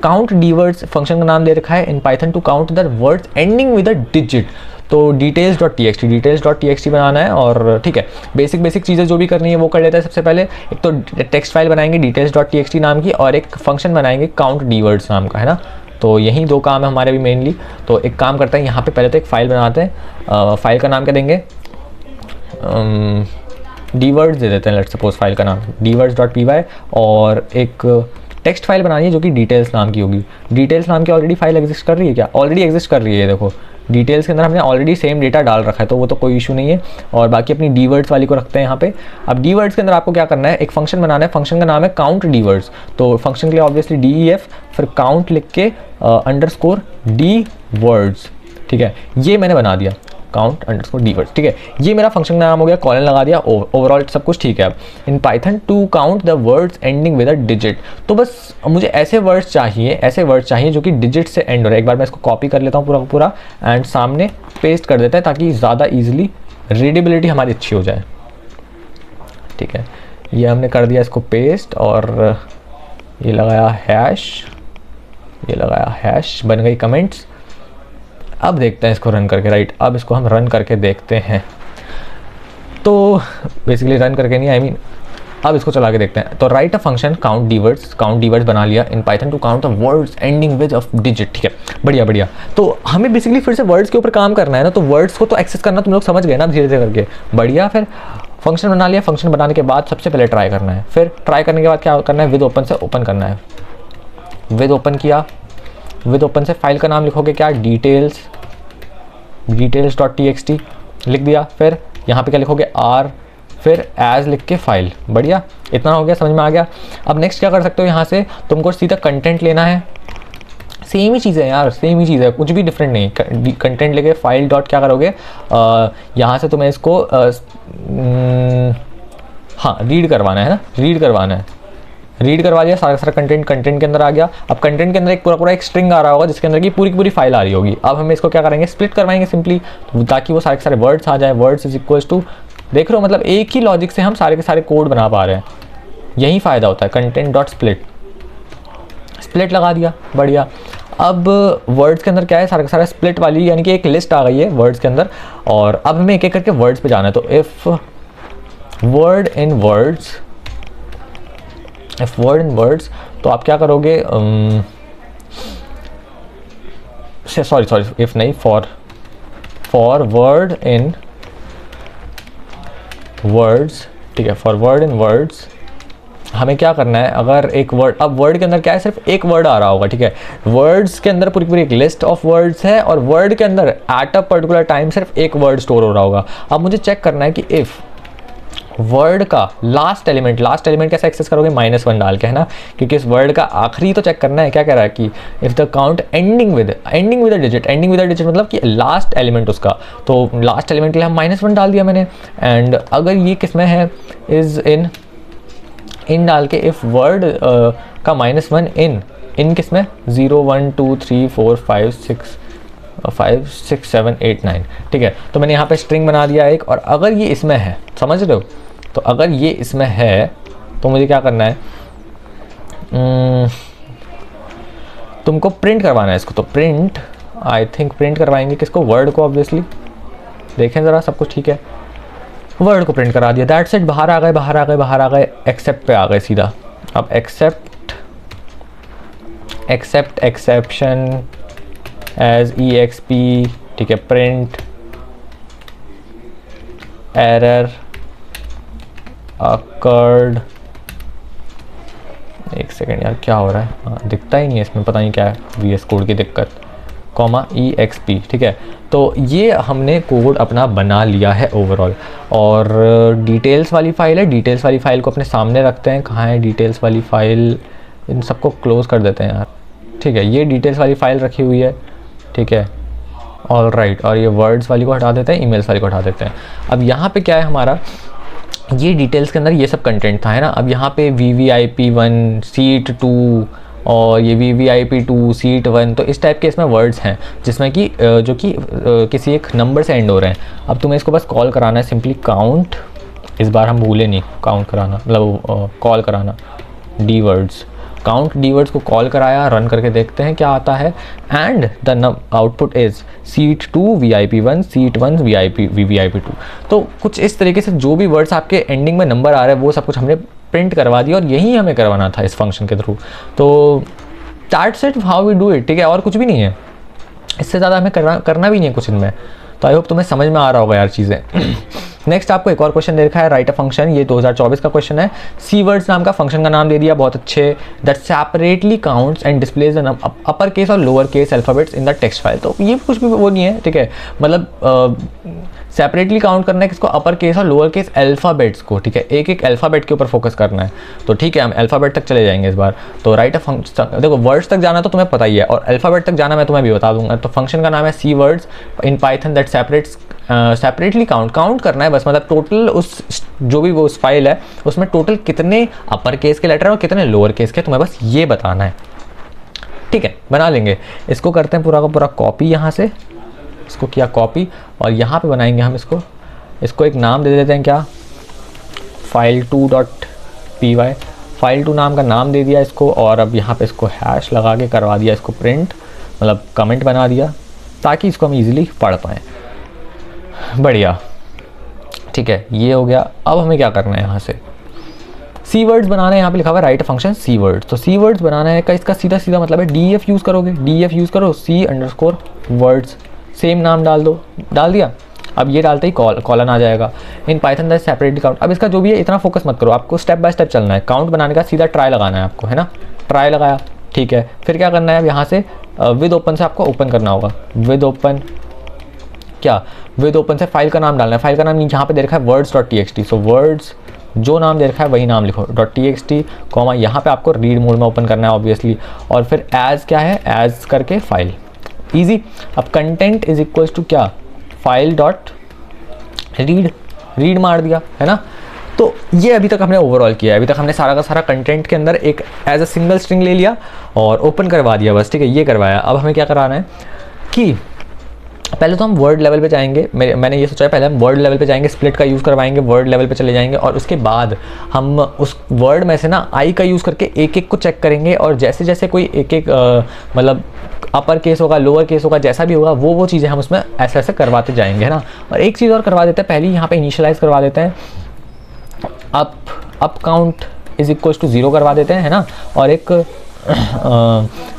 काउंट डी वर्ड्स, फंक्शन का नाम दे रखा है in Python to count the words ending with a digit. तो डिटेल्स.txt बनाना है, और ठीक है, बेसिक चीज़ें जो भी करनी है वो कर लेता है। सबसे पहले एक तो टेक्स्ट फाइल बनाएंगे डिटेल्स.txt नाम की, और एक फंक्शन बनाएंगे काउंट डी वर्ड्स नाम का, है ना। तो यही 2 काम है हमारे भी मेनली। तो एक काम करते हैं, यहाँ पे पहले तो एक फ़ाइल बनाते हैं, फ़ाइल का नाम क्या देंगे, dwords दे देते हैं, लेट्स सपोज फाइल का नाम dwords.py, और एक टेक्स्ट फाइल बनानी है जो कि डिटेल्स नाम की होगी। डिटेल्स नाम की ऑलरेडी फाइल एग्जिस्ट कर रही है क्या? ऑलरेडी एग्जिस्ट कर रही है। देखो डिटेल्स के अंदर हमने ऑलरेडी सेम डेटा डाल रखा है, तो वो तो कोई इशू नहीं है। और बाकी अपनी dwords वाली को रखते हैं यहाँ पे। अब dwords के अंदर आपको क्या करना है, एक फंक्शन बनाना है, फंक्शन का नाम है काउंट dwords। तो फंक्शन के लिए ऑब्वियसली def फिर काउंट लिख के अंडरस्कोर dwords, ठीक है, ये मैंने बना दिया काउंट अंडरस्कोर dwords, ठीक है। ये मेरा फंक्शन का नाम हो गया, कॉलन लगा दिया, ओवरऑल सब कुछ ठीक है। अब in Python to count the words ending with a digit, तो बस मुझे ऐसे वर्ड्स चाहिए जो कि डिजिट से एंड हो रहे हैं। एक बार मैं इसको कॉपी कर लेता हूँ पूरा पूरा एंड सामने पेस्ट कर देता है ताकि ज़्यादा ईजिली रीडेबिलिटी हमारी अच्छी हो जाए, ठीक है। ये हमने कर दिया इसको पेस्ट, और ये लगाया हैश, बन गई कमेंट्स। अब देखते हैं इसको रन करके, राइट। अब इसको हम रन करके देखते हैं। तो बेसिकली रन करके नहीं, आई मीन अब इसको चला के देखते हैं। तो write a function count dwords बना लिया in Python to count the words ending with of digit, ठीक है, बढ़िया। तो हमें बेसिकली फिर से वर्ड्स के ऊपर काम करना है ना, तो वर्ड्स को तो एक्सेस करना तुम लोग समझ गए ना धीरे धीरे करके, बढ़िया। फिर फंक्शन बना लिया, फंक्शन बनाने के बाद सबसे पहले ट्राई करना है, फिर ट्राई करने के बाद क्या करना है, विद ओपन से ओपन करना है। विद ओपन किया, विद ओपन से फाइल का नाम लिखोगे क्या, डिटेल्स.txt लिख दिया। फिर यहाँ पे क्या लिखोगे, r, फिर एज लिख के फाइल, बढ़िया। इतना हो गया, समझ में आ गया। अब नेक्स्ट क्या कर सकते हो, यहाँ से तुमको सीधा कंटेंट लेना है। सेम ही चीज़ है यार, सेम ही चीज़ है, कुछ भी डिफरेंट नहीं। कंटेंट लेके फाइल डॉट क्या करोगे, यहाँ से तुम्हें इसको हाँ रीड करवाना है ना, रीड करवा लिया, सारा कंटेंट के अंदर आ गया। अब कंटेंट के अंदर एक पूरा एक स्ट्रिंग आ रहा होगा जिसके अंदर की पूरी फाइल आ रही होगी। अब हम इसको क्या करेंगे, स्प्लिट करवाएंगे सिंपली, ताकि वो सारे वर्ड्स आ जाए। वर्ड्स इज इक्वल्स टू, देख रहे हो, मतलब एक ही लॉजिक से हम सारे के सारे कोड बना पा रहे हैं। यही फ़ायदा होता है कंटेंट डॉट स्प्लिट लगा दिया, बढ़िया। अब वर्ड्स के अंदर क्या है, सारा स्प्लिट वाली यानी कि एक लिस्ट आ गई है वर्ड्स के अंदर, और अब हमें एक एक करके वर्ड्स पे जाना है। तो इफ़ वर्ड इन वर्ड्स, तो आप क्या करोगे, सॉरी इफ नहीं, फॉर वर्ड इन वर्ड्स, ठीक है। फॉर वर्ड इन वर्ड्स हमें क्या करना है, अगर एक वर्ड, अब वर्ड के अंदर क्या है, सिर्फ एक वर्ड आ रहा होगा, ठीक है। वर्ड्स के अंदर पूरी एक लिस्ट ऑफ वर्ड्स है, और वर्ड के अंदर एट अ पर्टिकुलर टाइम सिर्फ एक वर्ड स्टोर हो रहा होगा। अब मुझे चेक करना है कि इफ़ वर्ड का लास्ट एलिमेंट कैसे एक्सेस करोगे, -1 डाल के, है ना, क्योंकि इस वर्ड का आखिरी तो चेक करना है। क्या कह रहा है कि if the count ending with a digit मतलब कि लास्ट एलिमेंट उसका, तो लास्ट एलिमेंट के लिए हम -1 डाल दिया मैंने। एंड अगर ये किस में है, इज़ इन डाल के इफ़ वर्ड का -1 इन किस में, 0 1 2 3 4 5 6 7 8 9, ठीक है। तो मैंने यहाँ पे स्ट्रिंग बना दिया एक, और अगर ये इसमें है, समझ रहे हो, तो अगर ये इसमें है तो मुझे क्या करना है, तुमको प्रिंट करवाना है इसको। तो प्रिंट करवाएंगे किसको, वर्ड को, ऑब्वियसली। देखें ज़रा सब कुछ ठीक है, वर्ड को प्रिंट करा दिया, दैट्स इट। बाहर आ गए, एक्सेप्ट पे आ गए सीधा। अब एक्सेप्ट एक्सेप्शन एज EXP, ठीक है, प्रिंट एरर अकर्ड, एक सेकेंड यार क्या हो रहा है, हाँ दिखता ही नहीं है इसमें, पता नहीं क्या है, VS कोड की दिक्कत, EXP, ठीक है। तो ये हमने कोड अपना बना लिया है ओवरऑल। और डिटेल्स वाली फाइल को अपने सामने रखते हैं। कहाँ है डिटेल्स वाली फाइल, इन सबको क्लोज कर देते हैं यार, ठीक है। ये डिटेल्स वाली फाइल रखी हुई है, ठीक है, ऑल राइट। और ये वर्ड्स वाली को हटा देते हैं, ईमेल्स वाली को हटा देते हैं। अब यहाँ पे क्या है हमारा, ये डिटेल्स के अंदर ये सब कंटेंट था, है ना। अब यहाँ पे VVIP1 सीट 2 और ये VVIP2 सीट 1, तो इस टाइप के इसमें वर्ड्स हैं जिसमें कि जो कि किसी एक नंबर से एंड हो रहे हैं। अब तुम्हें इसको बस कॉल कराना है, सिंपली काउंट, इस बार हम भूले नहीं काउंट कराना, मतलब कॉल कराना काउंट dwords को कॉल कराया, रन करके देखते हैं क्या आता है। And the output is seat 2 VIP1 seat 1 VVIP2। तो कुछ इस तरीके से जो भी वर्ड्स आपके एंडिंग में नंबर आ रहे हैं वो सब कुछ हमने प्रिंट करवा दिया, और यही हमें करवाना था इस फंक्शन के थ्रू। तो that's it how we do it, ठीक है, और कुछ भी नहीं है, इससे ज़्यादा हमें करना भी नहीं है कुछ इनमें। तो आई होप तुम्हें समझ में आ रहा होगा यार चीज़ें। नेक्स्ट आपको एक और क्वेश्चन दे रखा है, राइट अ फंक्शन, ये 2024 का क्वेश्चन है। सी वर्ड्स नाम का फंक्शन का नाम दे दिया, बहुत अच्छे, that separately counts and displays the upper case और lower case alphabets in the text file. तो ये कुछ भी वो नहीं है, ठीक है, मतलब सेपरेटली काउंट करना है किसको, अपर केस और लोअर केस अल्फाबेट्स को, ठीक है, एक एक अल्फाबेट के ऊपर फोकस करना है। तो ठीक है, हम अल्फाबेट तक चले जाएंगे इस बार। तो राइट अ फंक्शन, देखो वर्ड्स तक जाना तो तुम्हें पता ही है, और अल्फाबेट तक जाना मैं तुम्हें भी बता दूंगा। तो फंक्शन का नाम है see words in Python that separately count करना है बस, मतलब टोटल उस जो भी वो उस फाइल है उसमें टोटल कितने अपर केस के लेटर हैं और कितने लोअर केस के, तुम्हें बस ये बताना है, ठीक है। बना लेंगे, इसको करते हैं पूरा का पूरा कॉपी, यहाँ से इसको किया कॉपी, और यहाँ पे बनाएंगे हम इसको एक नाम दे देते हैं, क्या, file2.py, file2 नाम का नाम दे दिया इसको, और अब यहाँ पे इसको हैश लगा के करवा दिया इसको प्रिंट, मतलब कमेंट बना दिया ताकि इसको हम इजीली पढ़ पाएँ। बढ़िया, ठीक है, ये हो गया। अब हमें क्या करना है, यहाँ से सी वर्ड्स बनाना है, यहाँ पे लिखा हुआ है राइट फंक्शन सी वर्ड्स। तो सी वर्ड्स बनाना है का इसका सीधा सीधा मतलब है डीएफ यूज़ करोगे, डीएफ यूज़ करो, C_words, सेम नाम डाल दो, डाल दिया। अब ये डालते ही कॉलन आ जाएगा, इन पाइथन दैट सेपरेटली काउंट। अब इसका जो भी है इतना फोकस मत करो, आपको स्टेप बाय स्टेप चलना है। काउंट बनाने का सीधा ट्राई लगाना है आपको, है ना, ट्राई लगाया, ठीक है। फिर क्या करना है, अब यहाँ से विद ओपन से आपको ओपन करना होगा, विद ओपन, क्या, विद ओपन से फाइल का नाम डालना है। फाइल का नाम यहाँ पे दे रखा है words.txt, सो वर्ड्स जो नाम दे रखा है वही नाम लिखो, .txt, कॉमा, यहाँ पे आपको रीड मोड में ओपन करना है ऑब्वियसली, और फिर एज क्या है, एज करके फाइल, इजी। अब कंटेंट इज इक्वल्स टू क्या, फाइल डॉट रीड मार दिया, है ना। तो ये अभी तक हमने ओवरऑल किया है, अभी तक हमने सारा का सारा कंटेंट के अंदर एक एज अ सिंगल स्ट्रिंग ले लिया और ओपन करवा दिया बस, ठीक है, ये करवाया। अब हमें क्या कराना है कि पहले तो हम वर्ड लेवल पे जाएंगे, मैंने ये सोचा है पहले हम वर्ड लेवल पे जाएंगे, स्प्लिट का यूज़ करवाएंगे, वर्ड लेवल पे चले जाएंगे, और उसके बाद हम उस वर्ड में से ना आई का यूज़ करके एक एक को चेक करेंगे, और जैसे जैसे कोई एक एक मतलब अपर केस होगा, लोअर केस होगा, जैसा भी होगा वो चीज़ें हम उसमें ऐसे ऐसे करवाते जाएंगे, है ना। और एक चीज़ और करवा देते हैं, पहले यहाँ पर इनिशियलाइज़ करवा देते हैं, up count is equals to 0 करवा देते हैं, है ना, और एक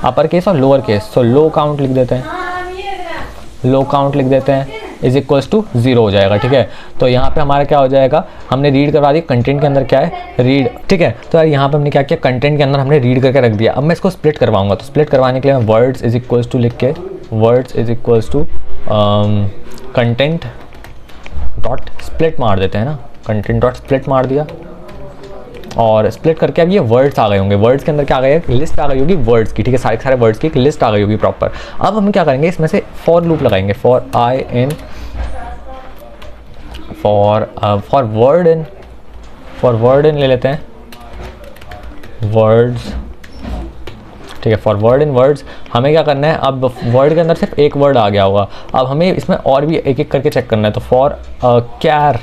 अपर केस और लोअर केस, तो लो काउंट लिख देते हैं, लो काउंट लिख देते हैं, इज इक्वल्स टू 0 हो जाएगा, ठीक है। तो यहाँ पे हमारा क्या हो जाएगा, हमने रीड करवा दी, कंटेंट के अंदर क्या है, रीड, ठीक है। तो यार यहाँ पे हमने क्या किया, कंटेंट के अंदर हमने रीड करके रख दिया। अब मैं इसको स्प्लिट करवाऊंगा, तो स्प्लिट करवाने के लिए मैं वर्ड्स इज इक्वल्स टू लिख के, words is equals to content dot split मार देते हैं ना, कंटेंट डॉट स्प्लिट मार दिया, और स्प्लिट करके अब ये वर्ड्स आ गए होंगे। वर्ड्स के अंदर क्या आ गई है, लिस्ट आ गई होगी वर्ड्स की, ठीक है, सारे सारे वर्ड्स की एक लिस्ट आ गई होगी प्रॉपर। अब हम क्या करेंगे, इसमें से फॉर लूप लगाएंगे, फॉर वर्ड इन ले लेते हैं, वर्ड्स, ठीक है, फॉर वर्ड इन वर्ड्स। हमें क्या करना है, अब वर्ड के अंदर सिर्फ एक वर्ड आ गया होगा, अब हमें इसमें और भी एक एक करके चेक करना है। तो फॉर कैर,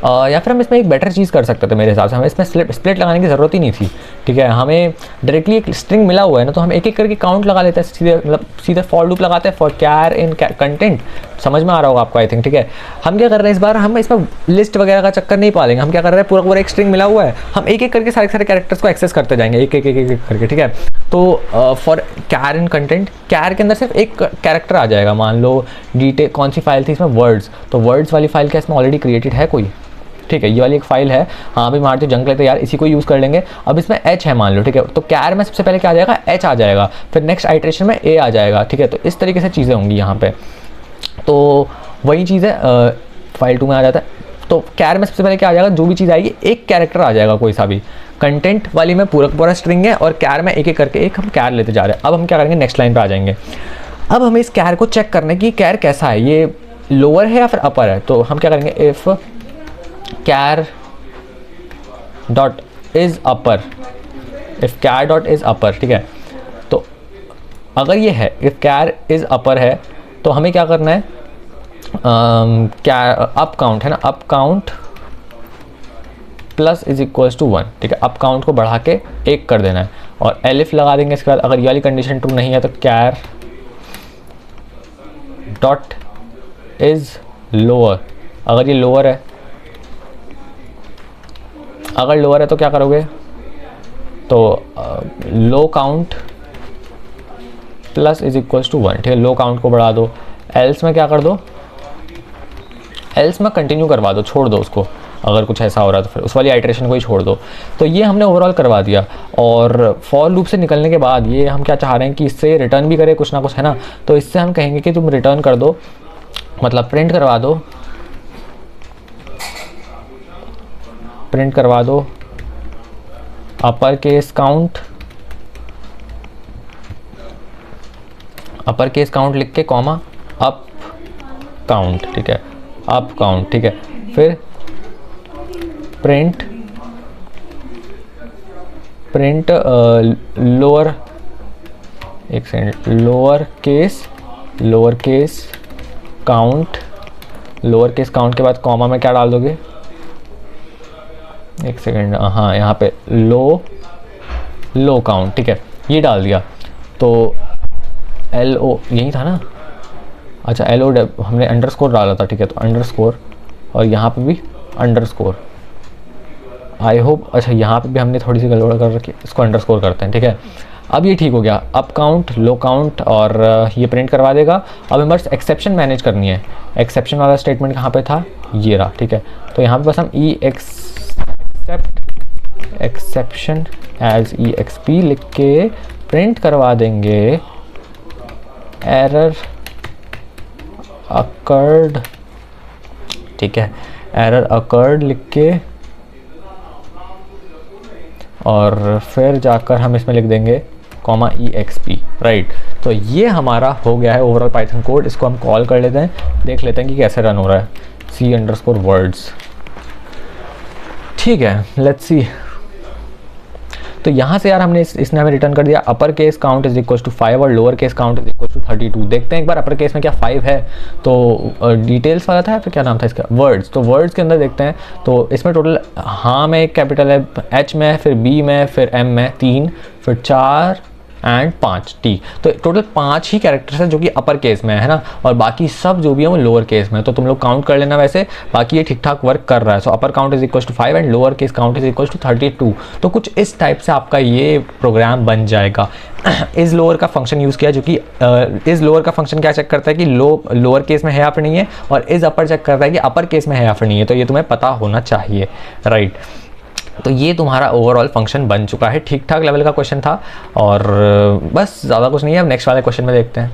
या फिर हम इसमें एक बेटर चीज़ कर सकते थे मेरे हिसाब से, हमें इसमें स्प्लिट लगाने की ज़रूरत ही नहीं थी, ठीक है। हमें डायरेक्टली एक स्ट्रिंग मिला हुआ है ना, तो हम एक एक करके काउंट लगा लेते हैं सीधे, मतलब सीधे फॉर लूप लगाते हैं, फॉर कैर इन कंटेंट, समझ में आ रहा होगा आपको आई थिंक, ठीक है। हम क्या कर रहे हैं इस बार, हम इसमें लिस्ट वगैरह का चक्कर नहीं पालेंगे, हम क्या कर रहे हैं, पूरा एक स्ट्रिंग मिला हुआ है, हम एक एक करके सारे सारे कैरेक्टर्स को एक्सेस करते जाएंगे, एक एक करके, ठीक है। तो फॉर कैर इन कंटेंट, कैर के अंदर सिर्फ एक कैरेक्टर आ जाएगा, मान लो डिटेल कौन सी फाइल थी इसमें, वर्ड्स, तो वर्ड्स वाली फाइल क्या इसमें ऑलरेडी क्रिएटेड है कोई, ठीक है, ये वाली एक फाइल है, हाँ भी मारते जंक लेते यार, इसी को यूज़ कर लेंगे। अब इसमें h है मान लो, ठीक है, तो कैर में सबसे पहले क्या आ जाएगा, h आ जाएगा, फिर नेक्स्ट आइटरेशन में a आ जाएगा, ठीक है। तो इस तरीके से चीज़ें होंगी यहाँ पे, तो वही चीज़ है, फाइल 2 में आ जाता है। तो कैर में सबसे पहले क्या आ जाएगा, जो भी चीज़ आएगी एक कैरेक्टर आ जाएगा कोई सा भी, कंटेंट वाली में पूरा स्ट्रिंग है, और कैर में एक एक करके एक हम कैर लेते जा रहे हैं। अब हम क्या करेंगे, नेक्स्ट लाइन पर आ जाएंगे। अब हमें इस कैर को चेक करना है कि कैर कैसा है, ये लोअर है या फिर अपर है। तो हम क्या करेंगे, if char dot is upper, if char dot is upper, ठीक है। तो अगर ये है, इफ कैर इज अपर है, तो हमें क्या करना है, क्या अप काउंट है ना, up count plus is equals to 1, ठीक है, अप काउंट को बढ़ा के 1 कर देना है, और एलिफ लगा देंगे इसके बाद। अगर ये वाली कंडीशन ट्रू नहीं है तो कैर डॉट इज लोअर, अगर ये लोअर है, अगर लोअर है तो क्या करोगे, तो low count plus is equals to 1, ठीक है। लो काउंट को बढ़ा दो, एल्स में क्या कर दो, एल्स में कंटिन्यू करवा दो, छोड़ दो उसको, अगर कुछ ऐसा हो रहा है तो फिर उस वाली आइटरेशन को ही छोड़ दो। तो ये हमने ओवरऑल करवा दिया। और फॉर लूप से निकलने के बाद ये हम क्या चाह रहे हैं कि इससे रिटर्न भी करे कुछ ना कुछ, है ना। तो इससे हम कहेंगे कि तुम रिटर्न कर दो, मतलब प्रिंट करवा दो, अपर केस काउंट लिख के कॉमा अप काउंट, ठीक है, अप काउंट, ठीक है। फिर प्रिंट लोअर, एक सेकेंड, लोअर केस काउंट के बाद कॉमा में क्या डाल दोगे, एक सेकेंड, हाँ यहाँ पे लो काउंट, ठीक है, ये डाल दिया। तो LO यही था ना, अच्छा LO हमने अंडरस्कोर डाला था, ठीक है। तो अंडरस्कोर, और यहाँ पे भी अंडरस्कोर, आई होप, अच्छा यहाँ पे भी हमने थोड़ी सी गड़बड़ कर रखी, इसको अंडरस्कोर करते हैं, ठीक है। अब ये ठीक हो गया, अप काउंट, लो काउंट, और ये प्रिंट करवा देगा। अब हमें बस एक्सेप्शन मैनेज करनी है। एक्सेप्शन वाला स्टेटमेंट कहाँ पे था, ये रहा, ठीक है। तो यहाँ पे बस हम एक्सेप्शन एज EXP लिख के प्रिंट करवा देंगे एरर अकर्ड, ठीक है, एरर अकर्ड लिख के, और फिर जाकर हम इसमें लिख देंगे कॉमा EXP, राइट। तो ये हमारा हो गया है ओवरऑल पाइथन कोड। इसको हम कॉल कर लेते हैं, देख लेते हैं कि कैसे रन हो रहा है। C_words, ठीक है, लेट्स सी। तो यहाँ से यार हमने इसने हमें रिटर्न कर दिया upper case count is equal to 5 और lower case count is equal to 32। देखते हैं एक बार अपर केस में क्या 5 है, तो डिटेल्स वाला था या फिर क्या नाम था इसका, वर्ड्स। तो वर्ड्स के अंदर देखते हैं, तो इसमें टोटल हाँ में एक कैपिटल है, H में, फिर B में, फिर M में 3, फिर 4 एंड 5 T। तो टोटल 5 ही कैरेक्टर्स है जो कि अपर केस में है ना, और बाकी सब जो भी है वो लोअर केस में। तो तुम लोग काउंट कर लेना, वैसे बाकी ये ठीक ठाक वर्क कर रहा है। So upper count is equal to 5 and lower case count is equal to 32। तो कुछ इस टाइप से आपका ये प्रोग्राम बन जाएगा। इज लोअर का फंक्शन यूज़ किया, जो कि इज लोअर का फंक्शन क्या चेक करता है कि लोअर केस में है या फिर नहीं है, और इज अपर चेक करता है कि अपर केस में है या फिर नहीं है। तो ये तुम्हें पता होना चाहिए, राइट। तो ये तुम्हारा ओवरऑल फंक्शन बन चुका है। ठीक ठाक लेवल का क्वेश्चन था, और बस ज़्यादा कुछ नहीं है। अब नेक्स्ट वाले क्वेश्चन में देखते हैं।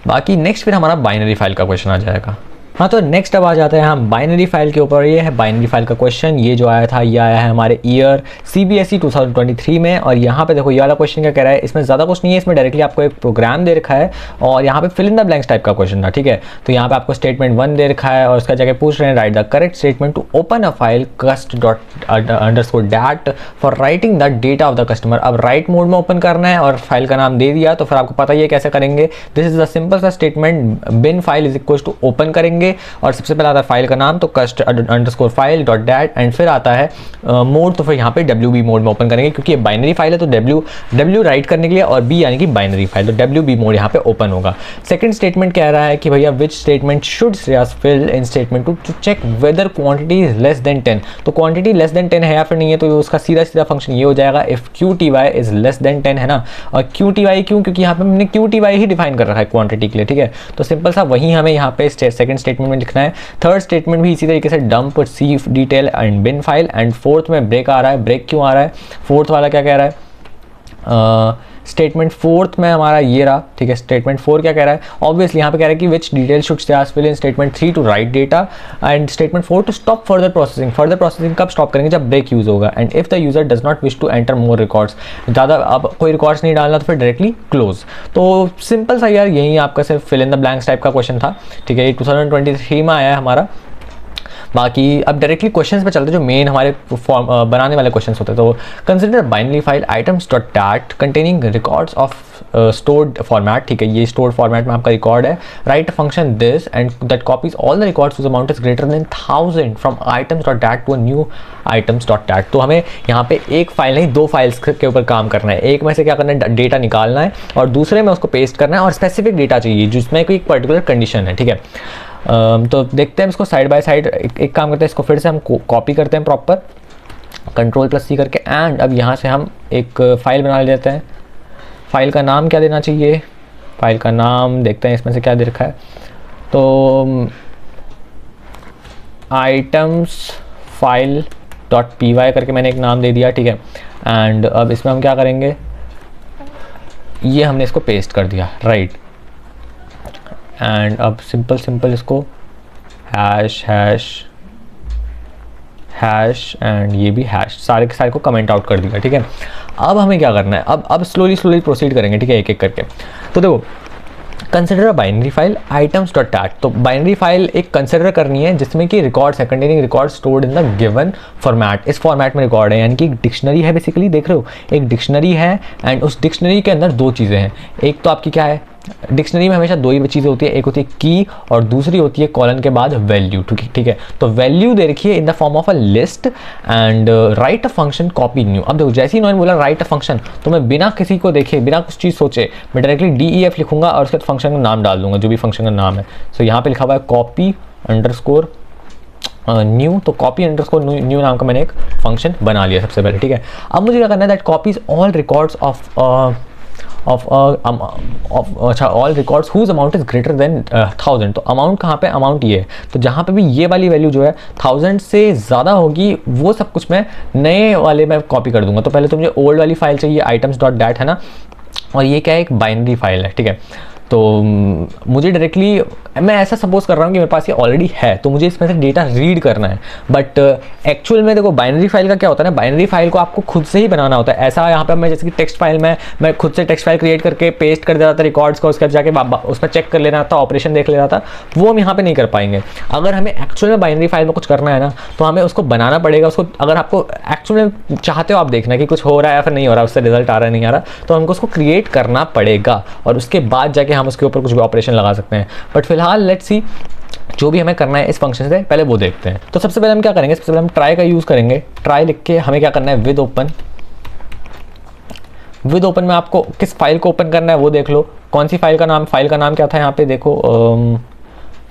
बाकी नेक्स्ट फिर हमारा बाइनरी फाइल का क्वेश्चन आ जाएगा। हाँ, तो नेक्स्ट अब आ जाते हैं हम बाइनरी फाइल के ऊपर। ये है बाइनरी फाइल का क्वेश्चन। ये जो आया था, ये आया है हमारे ईयर CBSE 2023 में। और यहाँ पे देखो ये वाला क्वेश्चन क्या कह रहा है, इसमें ज़्यादा कुछ नहीं है, इसमें डायरेक्टली आपको एक प्रोग्राम दे रखा है, और यहाँ पे fill in the blanks type का क्वेश्चन था, ठीक है। तो यहाँ पे आपको स्टेटमेंट 1 दे रखा है, और उसका जगह पूछ रहे हैं write the correct statement to open a file cust._dat for writing the data of the customer. अब राइट मोड में ओपन करना है, और फाइल का नाम दे दिया, तो फिर आपको पता ही है कैसे करेंगे। दिस इज द सिंपल सा statement, bin file is equal to open करेंगे, और सबसे पहले आता है फाइल का नाम, तो cust_file.dat, एंड फिर आता है मोड, तो फिर यहाँ पे WB मोड में ओपन करेंगे, क्योंकि ये बाइनरी फाइल है। तो W राइट करने के लिए, और B यानी कि बाइनरी फाइल, तो WB मोड यहाँ पे ओपन होगा। सेकंड स्टेटमेंट कह रहा है कि भैया which statement should Shreyas fill in statement to check whether quantity is less than 10। तो क्वांटिटी लेस देन 10 है या फिर नहीं है, तो उसका सीधा सीधा फंक्शन ये हो जाएगा if QTY is less than 10, है ना। और QTY क्यों, क्योंकि यहाँ पे हमने QTY ही डिफाइन कर रखा है क्वांटिटी के लिए, ठीक है। तो सिंपल सा वही हमें यहाँ पे सेकंड स्टेटमेंट में लिखना है। थर्ड स्टेटमेंट भी इसी तरीके से dump see detail and bin file, and fourth में ब्रेक आ रहा है। ब्रेक क्यों आ रहा है, फोर्थ वाला क्या कह रहा है, स्टेटमेंट फोर्थ में हमारा ये रहा, ठीक है। स्टेटमेंट 4 क्या कह रहा है, ऑब्वियसली यहाँ पे कह रहा है कि which detail should fill in statement 3 to write data, and statement 4 to stop further processing. Further processing कब स्टॉप करेंगे, जब ब्रेक यूज होगा। And if the user does not wish to enter more records, ज़्यादा अब कोई records नहीं डालना, तो फिर डायरेक्टली क्लोज। तो सिंपल सा यार यही आपका सिर्फ fill in the blanks type का क्वेश्चन था, ठीक है। ये 2023 में आया है हमारा। बाकी अब डायरेक्टली क्वेश्चंस पे चलते हैं, जो मेन हमारे बनाने वाले क्वेश्चंस होते हैं। तो consider binary file items.dat containing records of stored format, ठीक है। ये स्टोर्ड फॉर्मेट में आपका रिकॉर्ड है। Write function this and that copies all the records whose amount is greater than 1000 from items.dat to a new items.dat। तो हमें यहाँ पे एक फाइल नहीं, 2 फाइल्स के ऊपर काम करना है। एक में से क्या करना है, डेटा निकालना है, और दूसरे में उसको पेस्ट करना है, और स्पेसिफिक डेटा चाहिए जिसमें कोई एक पर्टिकुलर कंडीशन है, ठीक है। तो देखते हैं इसको साइड बाय साइड। एक काम करते हैं, इसको फिर से हम कॉपी करते हैं प्रॉपर Ctrl+C करके, एंड अब यहाँ से हम एक फाइल बना लेते हैं। फाइल का नाम क्या देना चाहिए, फाइल का नाम देखते हैं इसमें से क्या दे रखा है। तो items file dot P Y करके मैंने एक नाम दे दिया, ठीक है। एंड अब इसमें हम क्या करेंगे, ये हमने इसको पेस्ट कर दिया, राइट। एंड अब सिंपल इसको हैश हैश हैश एंड ये भी हैश, सारे के सारे को कमेंट आउट कर दिया, ठीक है। अब हमें क्या करना है, अब स्लोली प्रोसीड करेंगे, ठीक है, एक एक करके। तो देखो, consider a binary file items dot that. तो बाइनरी फाइल एक कंसिडर करनी है जिसमें कि रिकॉर्ड्स है, containing record stored in the given format. इस फॉर्मेट में रिकॉर्ड है, यानी कि एक डिक्शनरी है, बेसिकली देख रहे हो एक डिक्शनरी है। एंड उस डिक्शनरी के अंदर दो चीज़ें हैं, एक तो आपकी क्या है, डिक्शनरी में हमेशा दो ही चीज़ें होती है, एक होती है की और दूसरी होती है कॉलन के बाद वैल्यू, ठीक है। तो वैल्यू दे रखी है in the form of a list and right a function copy new. अब देखो, जैसे ही इन्होंने बोला राइट अ फंक्शन, तो मैं बिना किसी को देखे, बिना कुछ चीज़ सोचे, मैं डायरेक्टली DEF लिखूंगा और उसके बाद फंक्शन का नाम डाल दूंगा, जो भी फंक्शन का नाम है। सो यहाँ पे लिखा हुआ है कॉपी अंडरस्कोर न्यू, तो कॉपी अंडरस्कोर न्यू नाम का मैंने एक फंक्शन बना लिया सबसे पहले, ठीक है। अब मुझे क्या करना है, दैट कॉपीज ऑल रिकॉर्ड्स अच्छा all records whose amount is greater than 1000। तो अमाउंट कहाँ पे, अमाउंट ये है, तो जहाँ पे भी ये वाली वैल्यू जो है 1000 से ज़्यादा होगी, वो सब कुछ मैं नए वाले में कॉपी कर दूंगा। तो पहले तो मुझे ओल्ड वाली फाइल चाहिए आइटम्स डॉट डैट, है ना, और ये क्या है, एक बाइनरी फाइल है, ठीक है। तो मुझे डायरेक्टली, मैं ऐसा सपोज कर रहा हूँ कि मेरे पास ये ऑलरेडी है, तो मुझे इसमें से डेटा रीड करना है। बट एक्चुअल में देखो, बाइनरी फाइल का क्या होता है ना, बाइनरी फाइल को आपको खुद से ही बनाना होता है। ऐसा यहाँ पे मैं जैसे कि टेक्स्ट फाइल में मैं खुद से टेक्स्ट फाइल क्रिएट करके पेस्ट कर देता था रिकॉर्ड्स को, उसके बाद जाके उसमें चेक कर लेना था, ऑपरेशन देख लेना था, वो हम यहाँ पे नहीं कर पाएंगे। अगर हमें एक्चुअल में बाइनरी फाइल में कुछ करना है ना, तो हमें उसको बनाना पड़ेगा। उसको अगर आपको एक्चुअल में चाहते हो आप देखना कि कुछ हो रहा है या फिर नहीं हो रहा, उससे रिजल्ट आ रहा है नहीं आ रहा, तो हमको उसको क्रिएट करना पड़ेगा और उसके बाद जाके हम उसके ऊपर कुछ भी ऑपरेशन लगा सकते हैं। बट फिलहाल लेट्स सी, जो भी हमें करना है इस फंक्शन से पहले वो देखते हैं। तो सबसे पहले हम क्या करेंगे, सबसे पहले हम ट्राई का यूज़ करेंगे। ट्राई लिख के हमें क्या करना है, विद ओपन में आपको किस फाइल को ओपन करना है वो देख लो। कौन सी फाइल का नाम क्या था यहाँ पे देखो,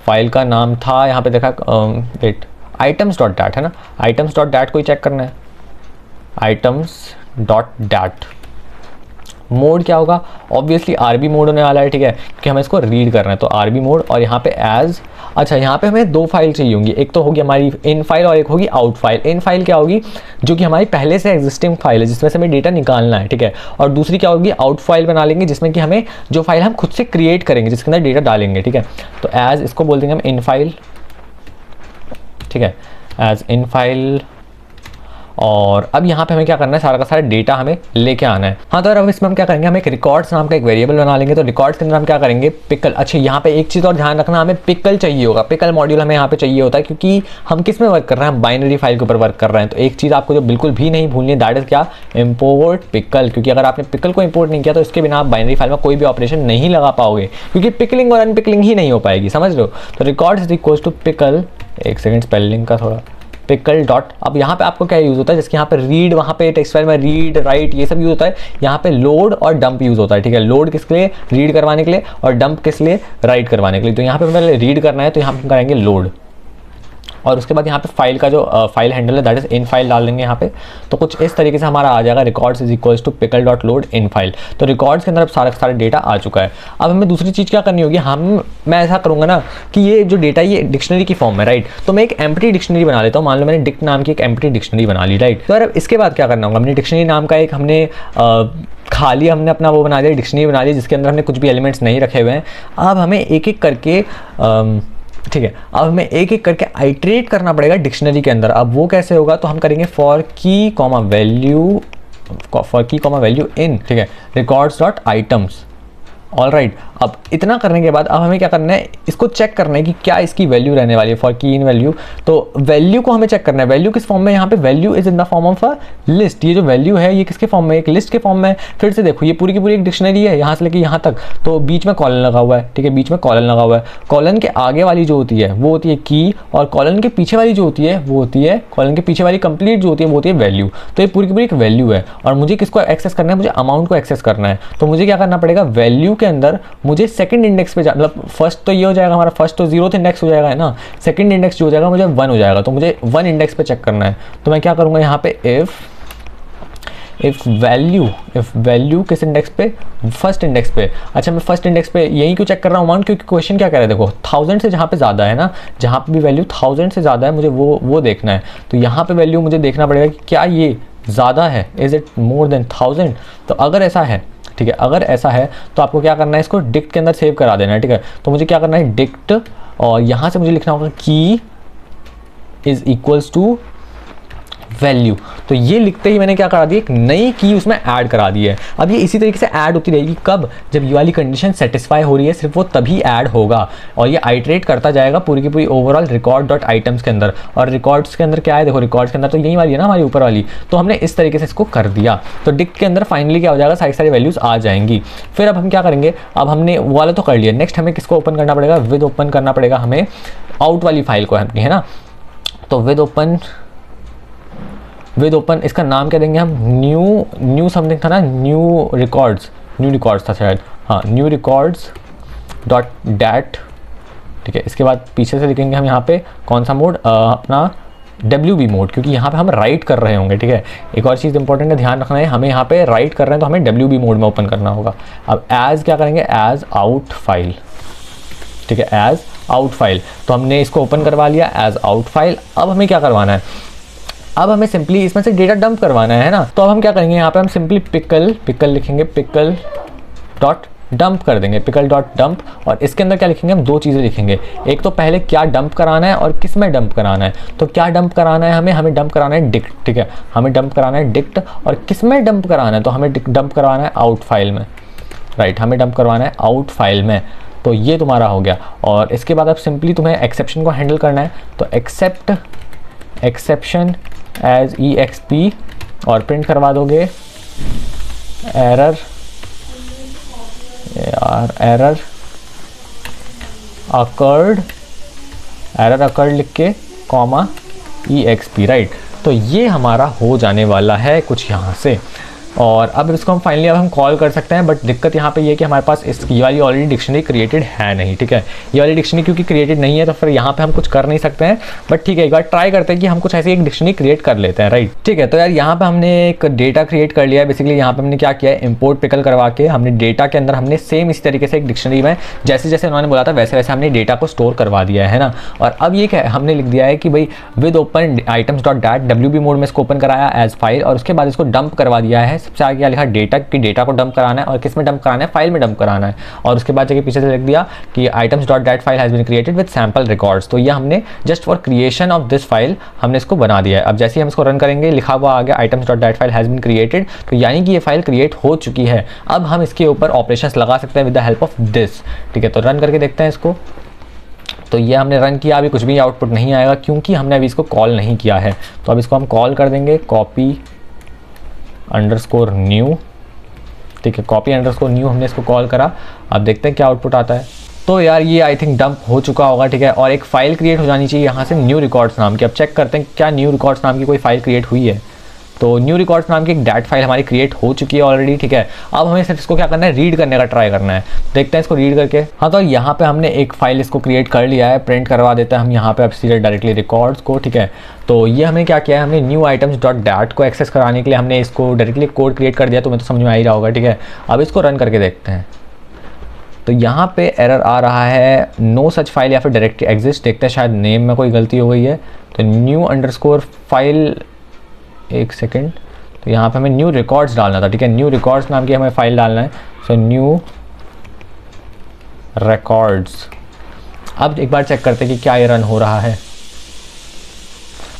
फाइल का नाम था यहाँ पे देखा, वेट, आइटम्स डॉट डैट, है ना, आइटम्स डॉट डैट को ही चेक करना है, आइटम्स डॉट डैट। मोड क्या होगा, ऑब्वियसली आरबी मोड होने वाला है, ठीक है, क्योंकि हमें इसको रीड करना है। तो आरबी मोड, और यहाँ पे एज, अच्छा यहाँ पे हमें दो फाइल चाहिए होंगी, एक तो होगी हमारी इन फाइल और एक होगी आउट फाइल। इन फाइल क्या होगी, जो कि हमारी पहले से एग्जिस्टिंग फाइल है जिसमें से हमें डेटा निकालना है, ठीक है। और दूसरी क्या होगी, आउट फाइल बना लेंगे, जिसमें कि हमें जो फाइल हम खुद से क्रिएट करेंगे, जिसके अंदर डेटा डालेंगे, ठीक है। तो एज इसको बोल देंगे हम इन फाइल, ठीक है, एज इन फाइल। और अब यहाँ पे हमें क्या करना है, सारा का सारा डेटा हमें लेके आना है। हाँ, तो अब इसमें हम क्या करेंगे, हम एक रिकॉर्ड्स नाम का एक वेरिएबल बना लेंगे। तो रिकॉर्ड्स के अंदर हम क्या करेंगे, पिकल। अच्छा, यहाँ पे एक चीज़ और ध्यान रखना, हमें पिकल चाहिए होगा, पिकल मॉड्यूल हमें यहाँ पे चाहिए होता है, क्योंकि हम किस में वर्क कर रहे हैं, हम बाइनरी फाइल के ऊपर वर्क कर रहे हैं। तो एक चीज़ आपको जो बिल्कुल भी नहीं भूलनी है, दैट इज क्या, इम्पोर्ट पिकल। क्योंकि अगर आपने पिकल को इम्पोर्ट नहीं किया तो इसके बिना आप बाइनरी फाइल में कोई भी ऑपरेशन नहीं लगा पाओगे, क्योंकि पिकलिंग और अनपिकलिंग ही नहीं हो पाएगी, समझ लो। तो records is equals to pickle, एक सेकेंड स्पेलिंग का थोड़ा, पिकल डॉट। अब यहाँ पे आपको क्या यूज़ होता है, जिसके यहाँ पे रीड, वहाँ पे टेक्स्ट फाइल में रीड राइट ये सब यूज़ होता है। यहाँ पे लोड और डंप यूज़ होता है, ठीक है। लोड किसके लिए, रीड करवाने के लिए, और डंप किस लिए, राइट करवाने के लिए। तो यहाँ पे पहले रीड करना है, तो यहाँ पे करेंगे लोड, और उसके बाद यहाँ पे फाइल का जो फाइल हैंडल है दैट इज इन फाइल डाल देंगे यहाँ पे। तो कुछ इस तरीके से हमारा आ जाएगा, records is equals to pickle dot load in file. तो रिकॉर्ड्स के अंदर अब सारा डेटा आ चुका है। अब हमें दूसरी चीज़ क्या करनी होगी, मैं ऐसा करूँगा ना कि ये जो डेटा ये डिक्शनरी की फॉर्म में, राइट। तो मैं एक एम्प्टी डिक्शनरी बना लेता हूँ। मान लो मैंने डिक्ट नाम की एक एम्प्टी डिक्शनरी बना ली, राइट। तो अब इसके बाद क्या करना होगा, हमने डिक्शनरी नाम का एक खाली हमने अपना वो बना दिया, डिक्शनरी बना ली, जिसके अंदर हमने कुछ भी एलिमेंट्स नहीं रखे हुए हैं। अब हमें एक एक करके ठीक है, अब हमें एक एक करके आइट्रेट करना पड़ेगा डिक्शनरी के अंदर। अब वो कैसे होगा, तो हम करेंगे फॉर की कॉमा वैल्यू इन, ठीक है, records dot items. All right, अब इतना करने के बाद अब हमें क्या करना है, इसको चेक करना है कि क्या इसकी वैल्यू रहने वाली है, फॉर की इन वैल्यू। तो वैल्यू को हमें चेक करना है, वैल्यू किस फॉर्म में, यहाँ पे value is in the form of a list. ये जो वैल्यू है ये किसके फॉर्म में, एक लिस्ट के फॉर्म में। फिर से देखो, ये पूरी की पूरी एक डिक्शनरी है, यहाँ से लेके यहाँ तक, तो बीच में कॉलन लगा हुआ है, ठीक है, बीच में कॉलन लगा हुआ है। कॉलन के आगे वाली जो होती है वो होती है की, और कॉलन के पीछे वाली जो होती है वो होती है, कॉलन के पीछे वाली कंप्लीट जो होती है वो होती है वैल्यू। तो ये पूरी की पूरी एक वैल्यू है, और मुझे किसको एक्सेस करना है, मुझे अमाउंट को एक्सेस करना है। तो मुझे क्या करना पड़ेगा, वैल्यू के अंदर मुझे सेकंड इंडेक्स पे मतलब फर्स्ट तो ये हो जाएगा हमारा, फर्स्ट तो 0th इंडेक्स हो जाएगा, है ना। सेकंड इंडेक्स जो हो जाएगा मुझे 1 हो जाएगा, तो मुझे 1 इंडेक्स पे चेक करना है। तो मैं क्या करूँगा, यहाँ पे इफ इफ़ वैल्यू किस इंडेक्स पे, फर्स्ट इंडेक्स पे। अच्छा मैं फर्स्ट इंडेक्स पे यही क्यों चेक कर रहा हूँ वन, क्योंकि क्वेश्चन क्या कह रहा है, देखो 1000 से जहाँ पे ज़्यादा है ना, जहाँ पे भी वैल्यू 1000 से ज़्यादा है मुझे वो देखना है। तो यहाँ पे वैल्यू मुझे देखना पड़ेगा कि क्या ये ज़्यादा है, इज़ इट मोर देन 1000। तो अगर ऐसा है, ठीक है, अगर ऐसा है तो आपको क्या करना है, इसको डिक्ट के अंदर सेव करा देना है, ठीक है। तो मुझे क्या करना है, डिक्ट, और यहाँ से मुझे लिखना होगा की इज इक्वल्स टू वैल्यू। तो ये लिखते ही मैंने क्या करा दी, एक नई की उसमें ऐड करा दी है। अब ये इसी तरीके से ऐड होती रहेगी, कब, जब ये वाली कंडीशन सेटिस्फाई हो रही है सिर्फ वो तभी ऐड होगा, और ये आइटरेट करता जाएगा पूरी की पूरी ओवरऑल रिकॉर्ड डॉट आइटम्स के अंदर। और रिकॉर्ड्स के अंदर क्या है, देखो रिकॉर्ड्स के अंदर तो यही वाली है ना हमारी ऊपर वाली, तो हमने इस तरीके से इसको कर दिया। तो डिक्ट के अंदर फाइनली क्या हो जाएगा, सारी वैल्यूज़ आ जाएंगी। फिर अब हम क्या करेंगे, अब हमने वो वाला तो कर लिया, नेक्स्ट हमें किसको ओपन करना पड़ेगा, विद ओपन करना पड़ेगा हमें आउट वाली फाइल को अपनी, है ना। तो विद ओपन इसका नाम क्या देंगे हम, न्यू समथिंग था ना, न्यू रिकॉर्ड्स था शायद, हाँ, न्यू रिकॉर्ड्स डॉट डैट, ठीक है। इसके बाद पीछे से लिखेंगे हम यहाँ पे कौन सा मोड, अपना WB मोड, क्योंकि यहाँ पे हम राइट कर रहे होंगे, ठीक है। एक और चीज़ इंपॉर्टेंट है, ध्यान रखना है, हमें यहाँ पे राइट कर रहे हैं तो हमें WB मोड में ओपन करना होगा। अब एज क्या करेंगे, एज आउट फाइल, ठीक है, एज आउट फाइल। तो हमने इसको ओपन करवा लिया एज आउट फाइल। अब हमें क्या करवाना है, अब हमें सिंपली इसमें से डेटा डंप करवाना है ना। तो अब हम क्या करेंगे, यहाँ पे हम सिंपली पिकल लिखेंगे, पिकल डॉट डंप कर देंगे, पिकल डॉट डंप। और इसके अंदर क्या लिखेंगे, हम दो चीज़ें लिखेंगे, एक तो पहले क्या डंप कराना है और किस में डंप कराना है। तो क्या डंप कराना है हमें डंप कराना है डिक्ट, ठीक है, हमें डंप कराना है डिक्ट। और किस में डंप कराना है, तो हमें डंप करवाना है आउट फाइल में, राइट, हमें डंप करवाना है आउट फाइल में। तो ये तुम्हारा हो गया। और इसके बाद अब सिंपली तुम्हें एक्सेप्शन को हैंडल करना है, तो एक्सेप्ट एक्सेप्शन एज EXP और प्रिंट करवा दोगे एरर अकर्ड लिख के कॉमा EXP, राइट। तो ये हमारा हो जाने वाला है कुछ यहाँ से। और अब इसको हम फाइनली अब हम कॉल कर सकते हैं, बट दिक्कत यहाँ पे ये है कि हमारे पास इस ये वाली ऑलरेडी डिक्शनरी क्रिएटेड है नहीं, ठीक है। ये वाली डिक्शनरी क्योंकि क्रिएटेड नहीं है तो फिर यहाँ पे हम कुछ कर नहीं सकते हैं, बट ठीक है, एक बार ट्राई करते हैं कि हम कुछ ऐसी एक डिक्शनरी क्रिएट कर लेते हैं, राइट। ठीक है, तो यार यहाँ पे हमने एक डेटा क्रिएट कर लिया है। बेसिकली यहाँ पे हमने क्या किया है, इम्पोर्ट पिकल करवा के हमने डेटा के अंदर हमने सेम इस तरीके से एक डिक्शनरी में जैसे जैसे उन्होंने बोला था वैसे वैसे हमने डेटा को स्टोर करवा दिया है ना। और अब ये क्या हमने लिख दिया है कि भाई with open items dot that WB mode में इसको ओपन कराया एज फाइल, और उसके बाद इसको डंप करवा दिया है। सबसे आगे क्या लिखा, डेटा की डेटा को डंप कराना है और किस में डंप कराना है, फाइल में डंप कराना है। और उसके बाद जगह पीछे से लिख दिया कि items dot dat file has been created with sample records. तो ये हमने just for creation of this file हमने इसको बना दिया है। अब जैसे ही हम इसको रन करेंगे लिखा हुआ आ गया items dot dat file has been created, तो यानी कि ये फाइल क्रिएट हो चुकी है। अब हम इसके ऊपर ऑपरेशंस लगा सकते हैं with the help of this. ठीक है, तो रन करके देखते हैं इसको। तो ये हमने रन किया, अभी कुछ भी आउटपुट नहीं आएगा क्योंकि हमने अभी इसको कॉल नहीं किया है। तो अब इसको हम कॉल कर देंगे कॉपी अंडरस्कोर न्यू। ठीक है, कॉपी अंडरस्कोर न्यू हमने इसको कॉल करा। अब देखते हैं क्या आउटपुट आता है। तो यार ये आई थिंक डंप हो चुका होगा। ठीक है, और एक फाइल क्रिएट हो जानी चाहिए यहाँ से न्यू रिकॉर्ड्स नाम की। अब चेक करते हैं क्या न्यू रिकॉर्ड्स नाम की कोई फाइल क्रिएट हुई है। तो न्यू रिकॉर्ड्स नाम की एक डैट फाइल हमारी क्रिएट हो चुकी है ऑलरेडी। ठीक है, अब हमें सिर्फ इसको क्या करना है, रीड करने का ट्राई करना है। देखते हैं इसको रीड करके। हाँ, तो यहाँ पे हमने एक फाइल इसको क्रिएट कर लिया है, प्रिंट करवा देते हैं हम यहाँ पे अब सीधे डायरेक्टली रिकॉर्ड्स को। ठीक है, तो ये हमने क्या किया है, हमने न्यू आइटम्स डॉट डैट को एक्सेस कराने के लिए हमने इसको डायरेक्टली कोड क्रिएट कर दिया। तो मैं तो समझ में आ ही रहा होगा। ठीक है, अब इसको रन करके देखते हैं। तो यहाँ पे एरर आ रहा है नो सच फाइल या फिर डायरेक्टली एग्जिस्ट। देखते हैं शायद नेम में कोई गलती हो गई है। तो न्यू अंडरस्कोर फाइल, एक सेकेंड, तो यहाँ पे हमें न्यू रिकॉर्ड्स डालना था। ठीक है, न्यू रिकॉर्ड्स नाम की हमें फाइल डालना है। So new records. अब एक बार चेक करते हैं कि क्या ये रन हो रहा है।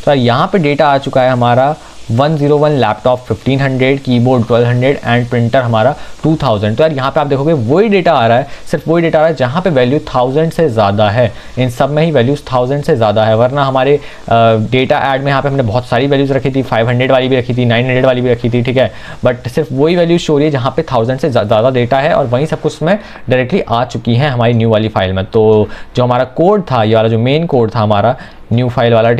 तो यहाँ पे डेटा आ चुका है हमारा 101 लैपटॉप 1500, कीबोर्ड 1200 एंड प्रिंटर हमारा 2000। तो यार यहाँ पे आप देखोगे वही डेटा आ रहा है, सिर्फ वही डेटा आ रहा है जहाँ पे वैल्यू 1000 से ज़्यादा है। इन सब में ही वैल्यूज़ 1000 से ज़्यादा है, वरना हमारे डेटा ऐड में यहाँ पे हमने बहुत सारी वैल्यूज़ रखी थी, 500 वाली भी रखी थी, 900 वाली भी रखी थी। ठीक है, बट सिर्फ वही वैल्यूज शो रही है जहाँ पे 1000 से ज़्यादा डेटा है, और वहीं सब कुछ उसमें डायरेक्टली आ चुकी हैं हमारी न्यू वाली फाइल में। तो जो हमारा कोड था, ये वाला जो मेन कोड था हमारा न्यू फाइल वाला,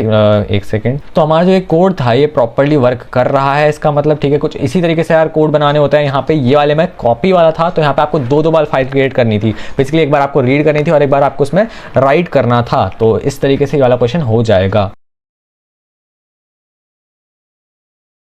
एक सेकेंड, तो हमारा जो ये कोड था ये प्रॉपर्ली वर्क कर रहा है, इसका मतलब। ठीक है, कुछ इसी तरीके से यार कोड बनाने होते हैं। यहाँ पे ये वाले में कॉपी वाला था, तो यहाँ पे आपको दो बार फाइल क्रिएट करनी थी। बेसिकली एक बार आपको रीड करनी थी और एक बार आपको उसमें राइट करना था। तो इस तरीके से ये वाला क्वेश्चन हो जाएगा।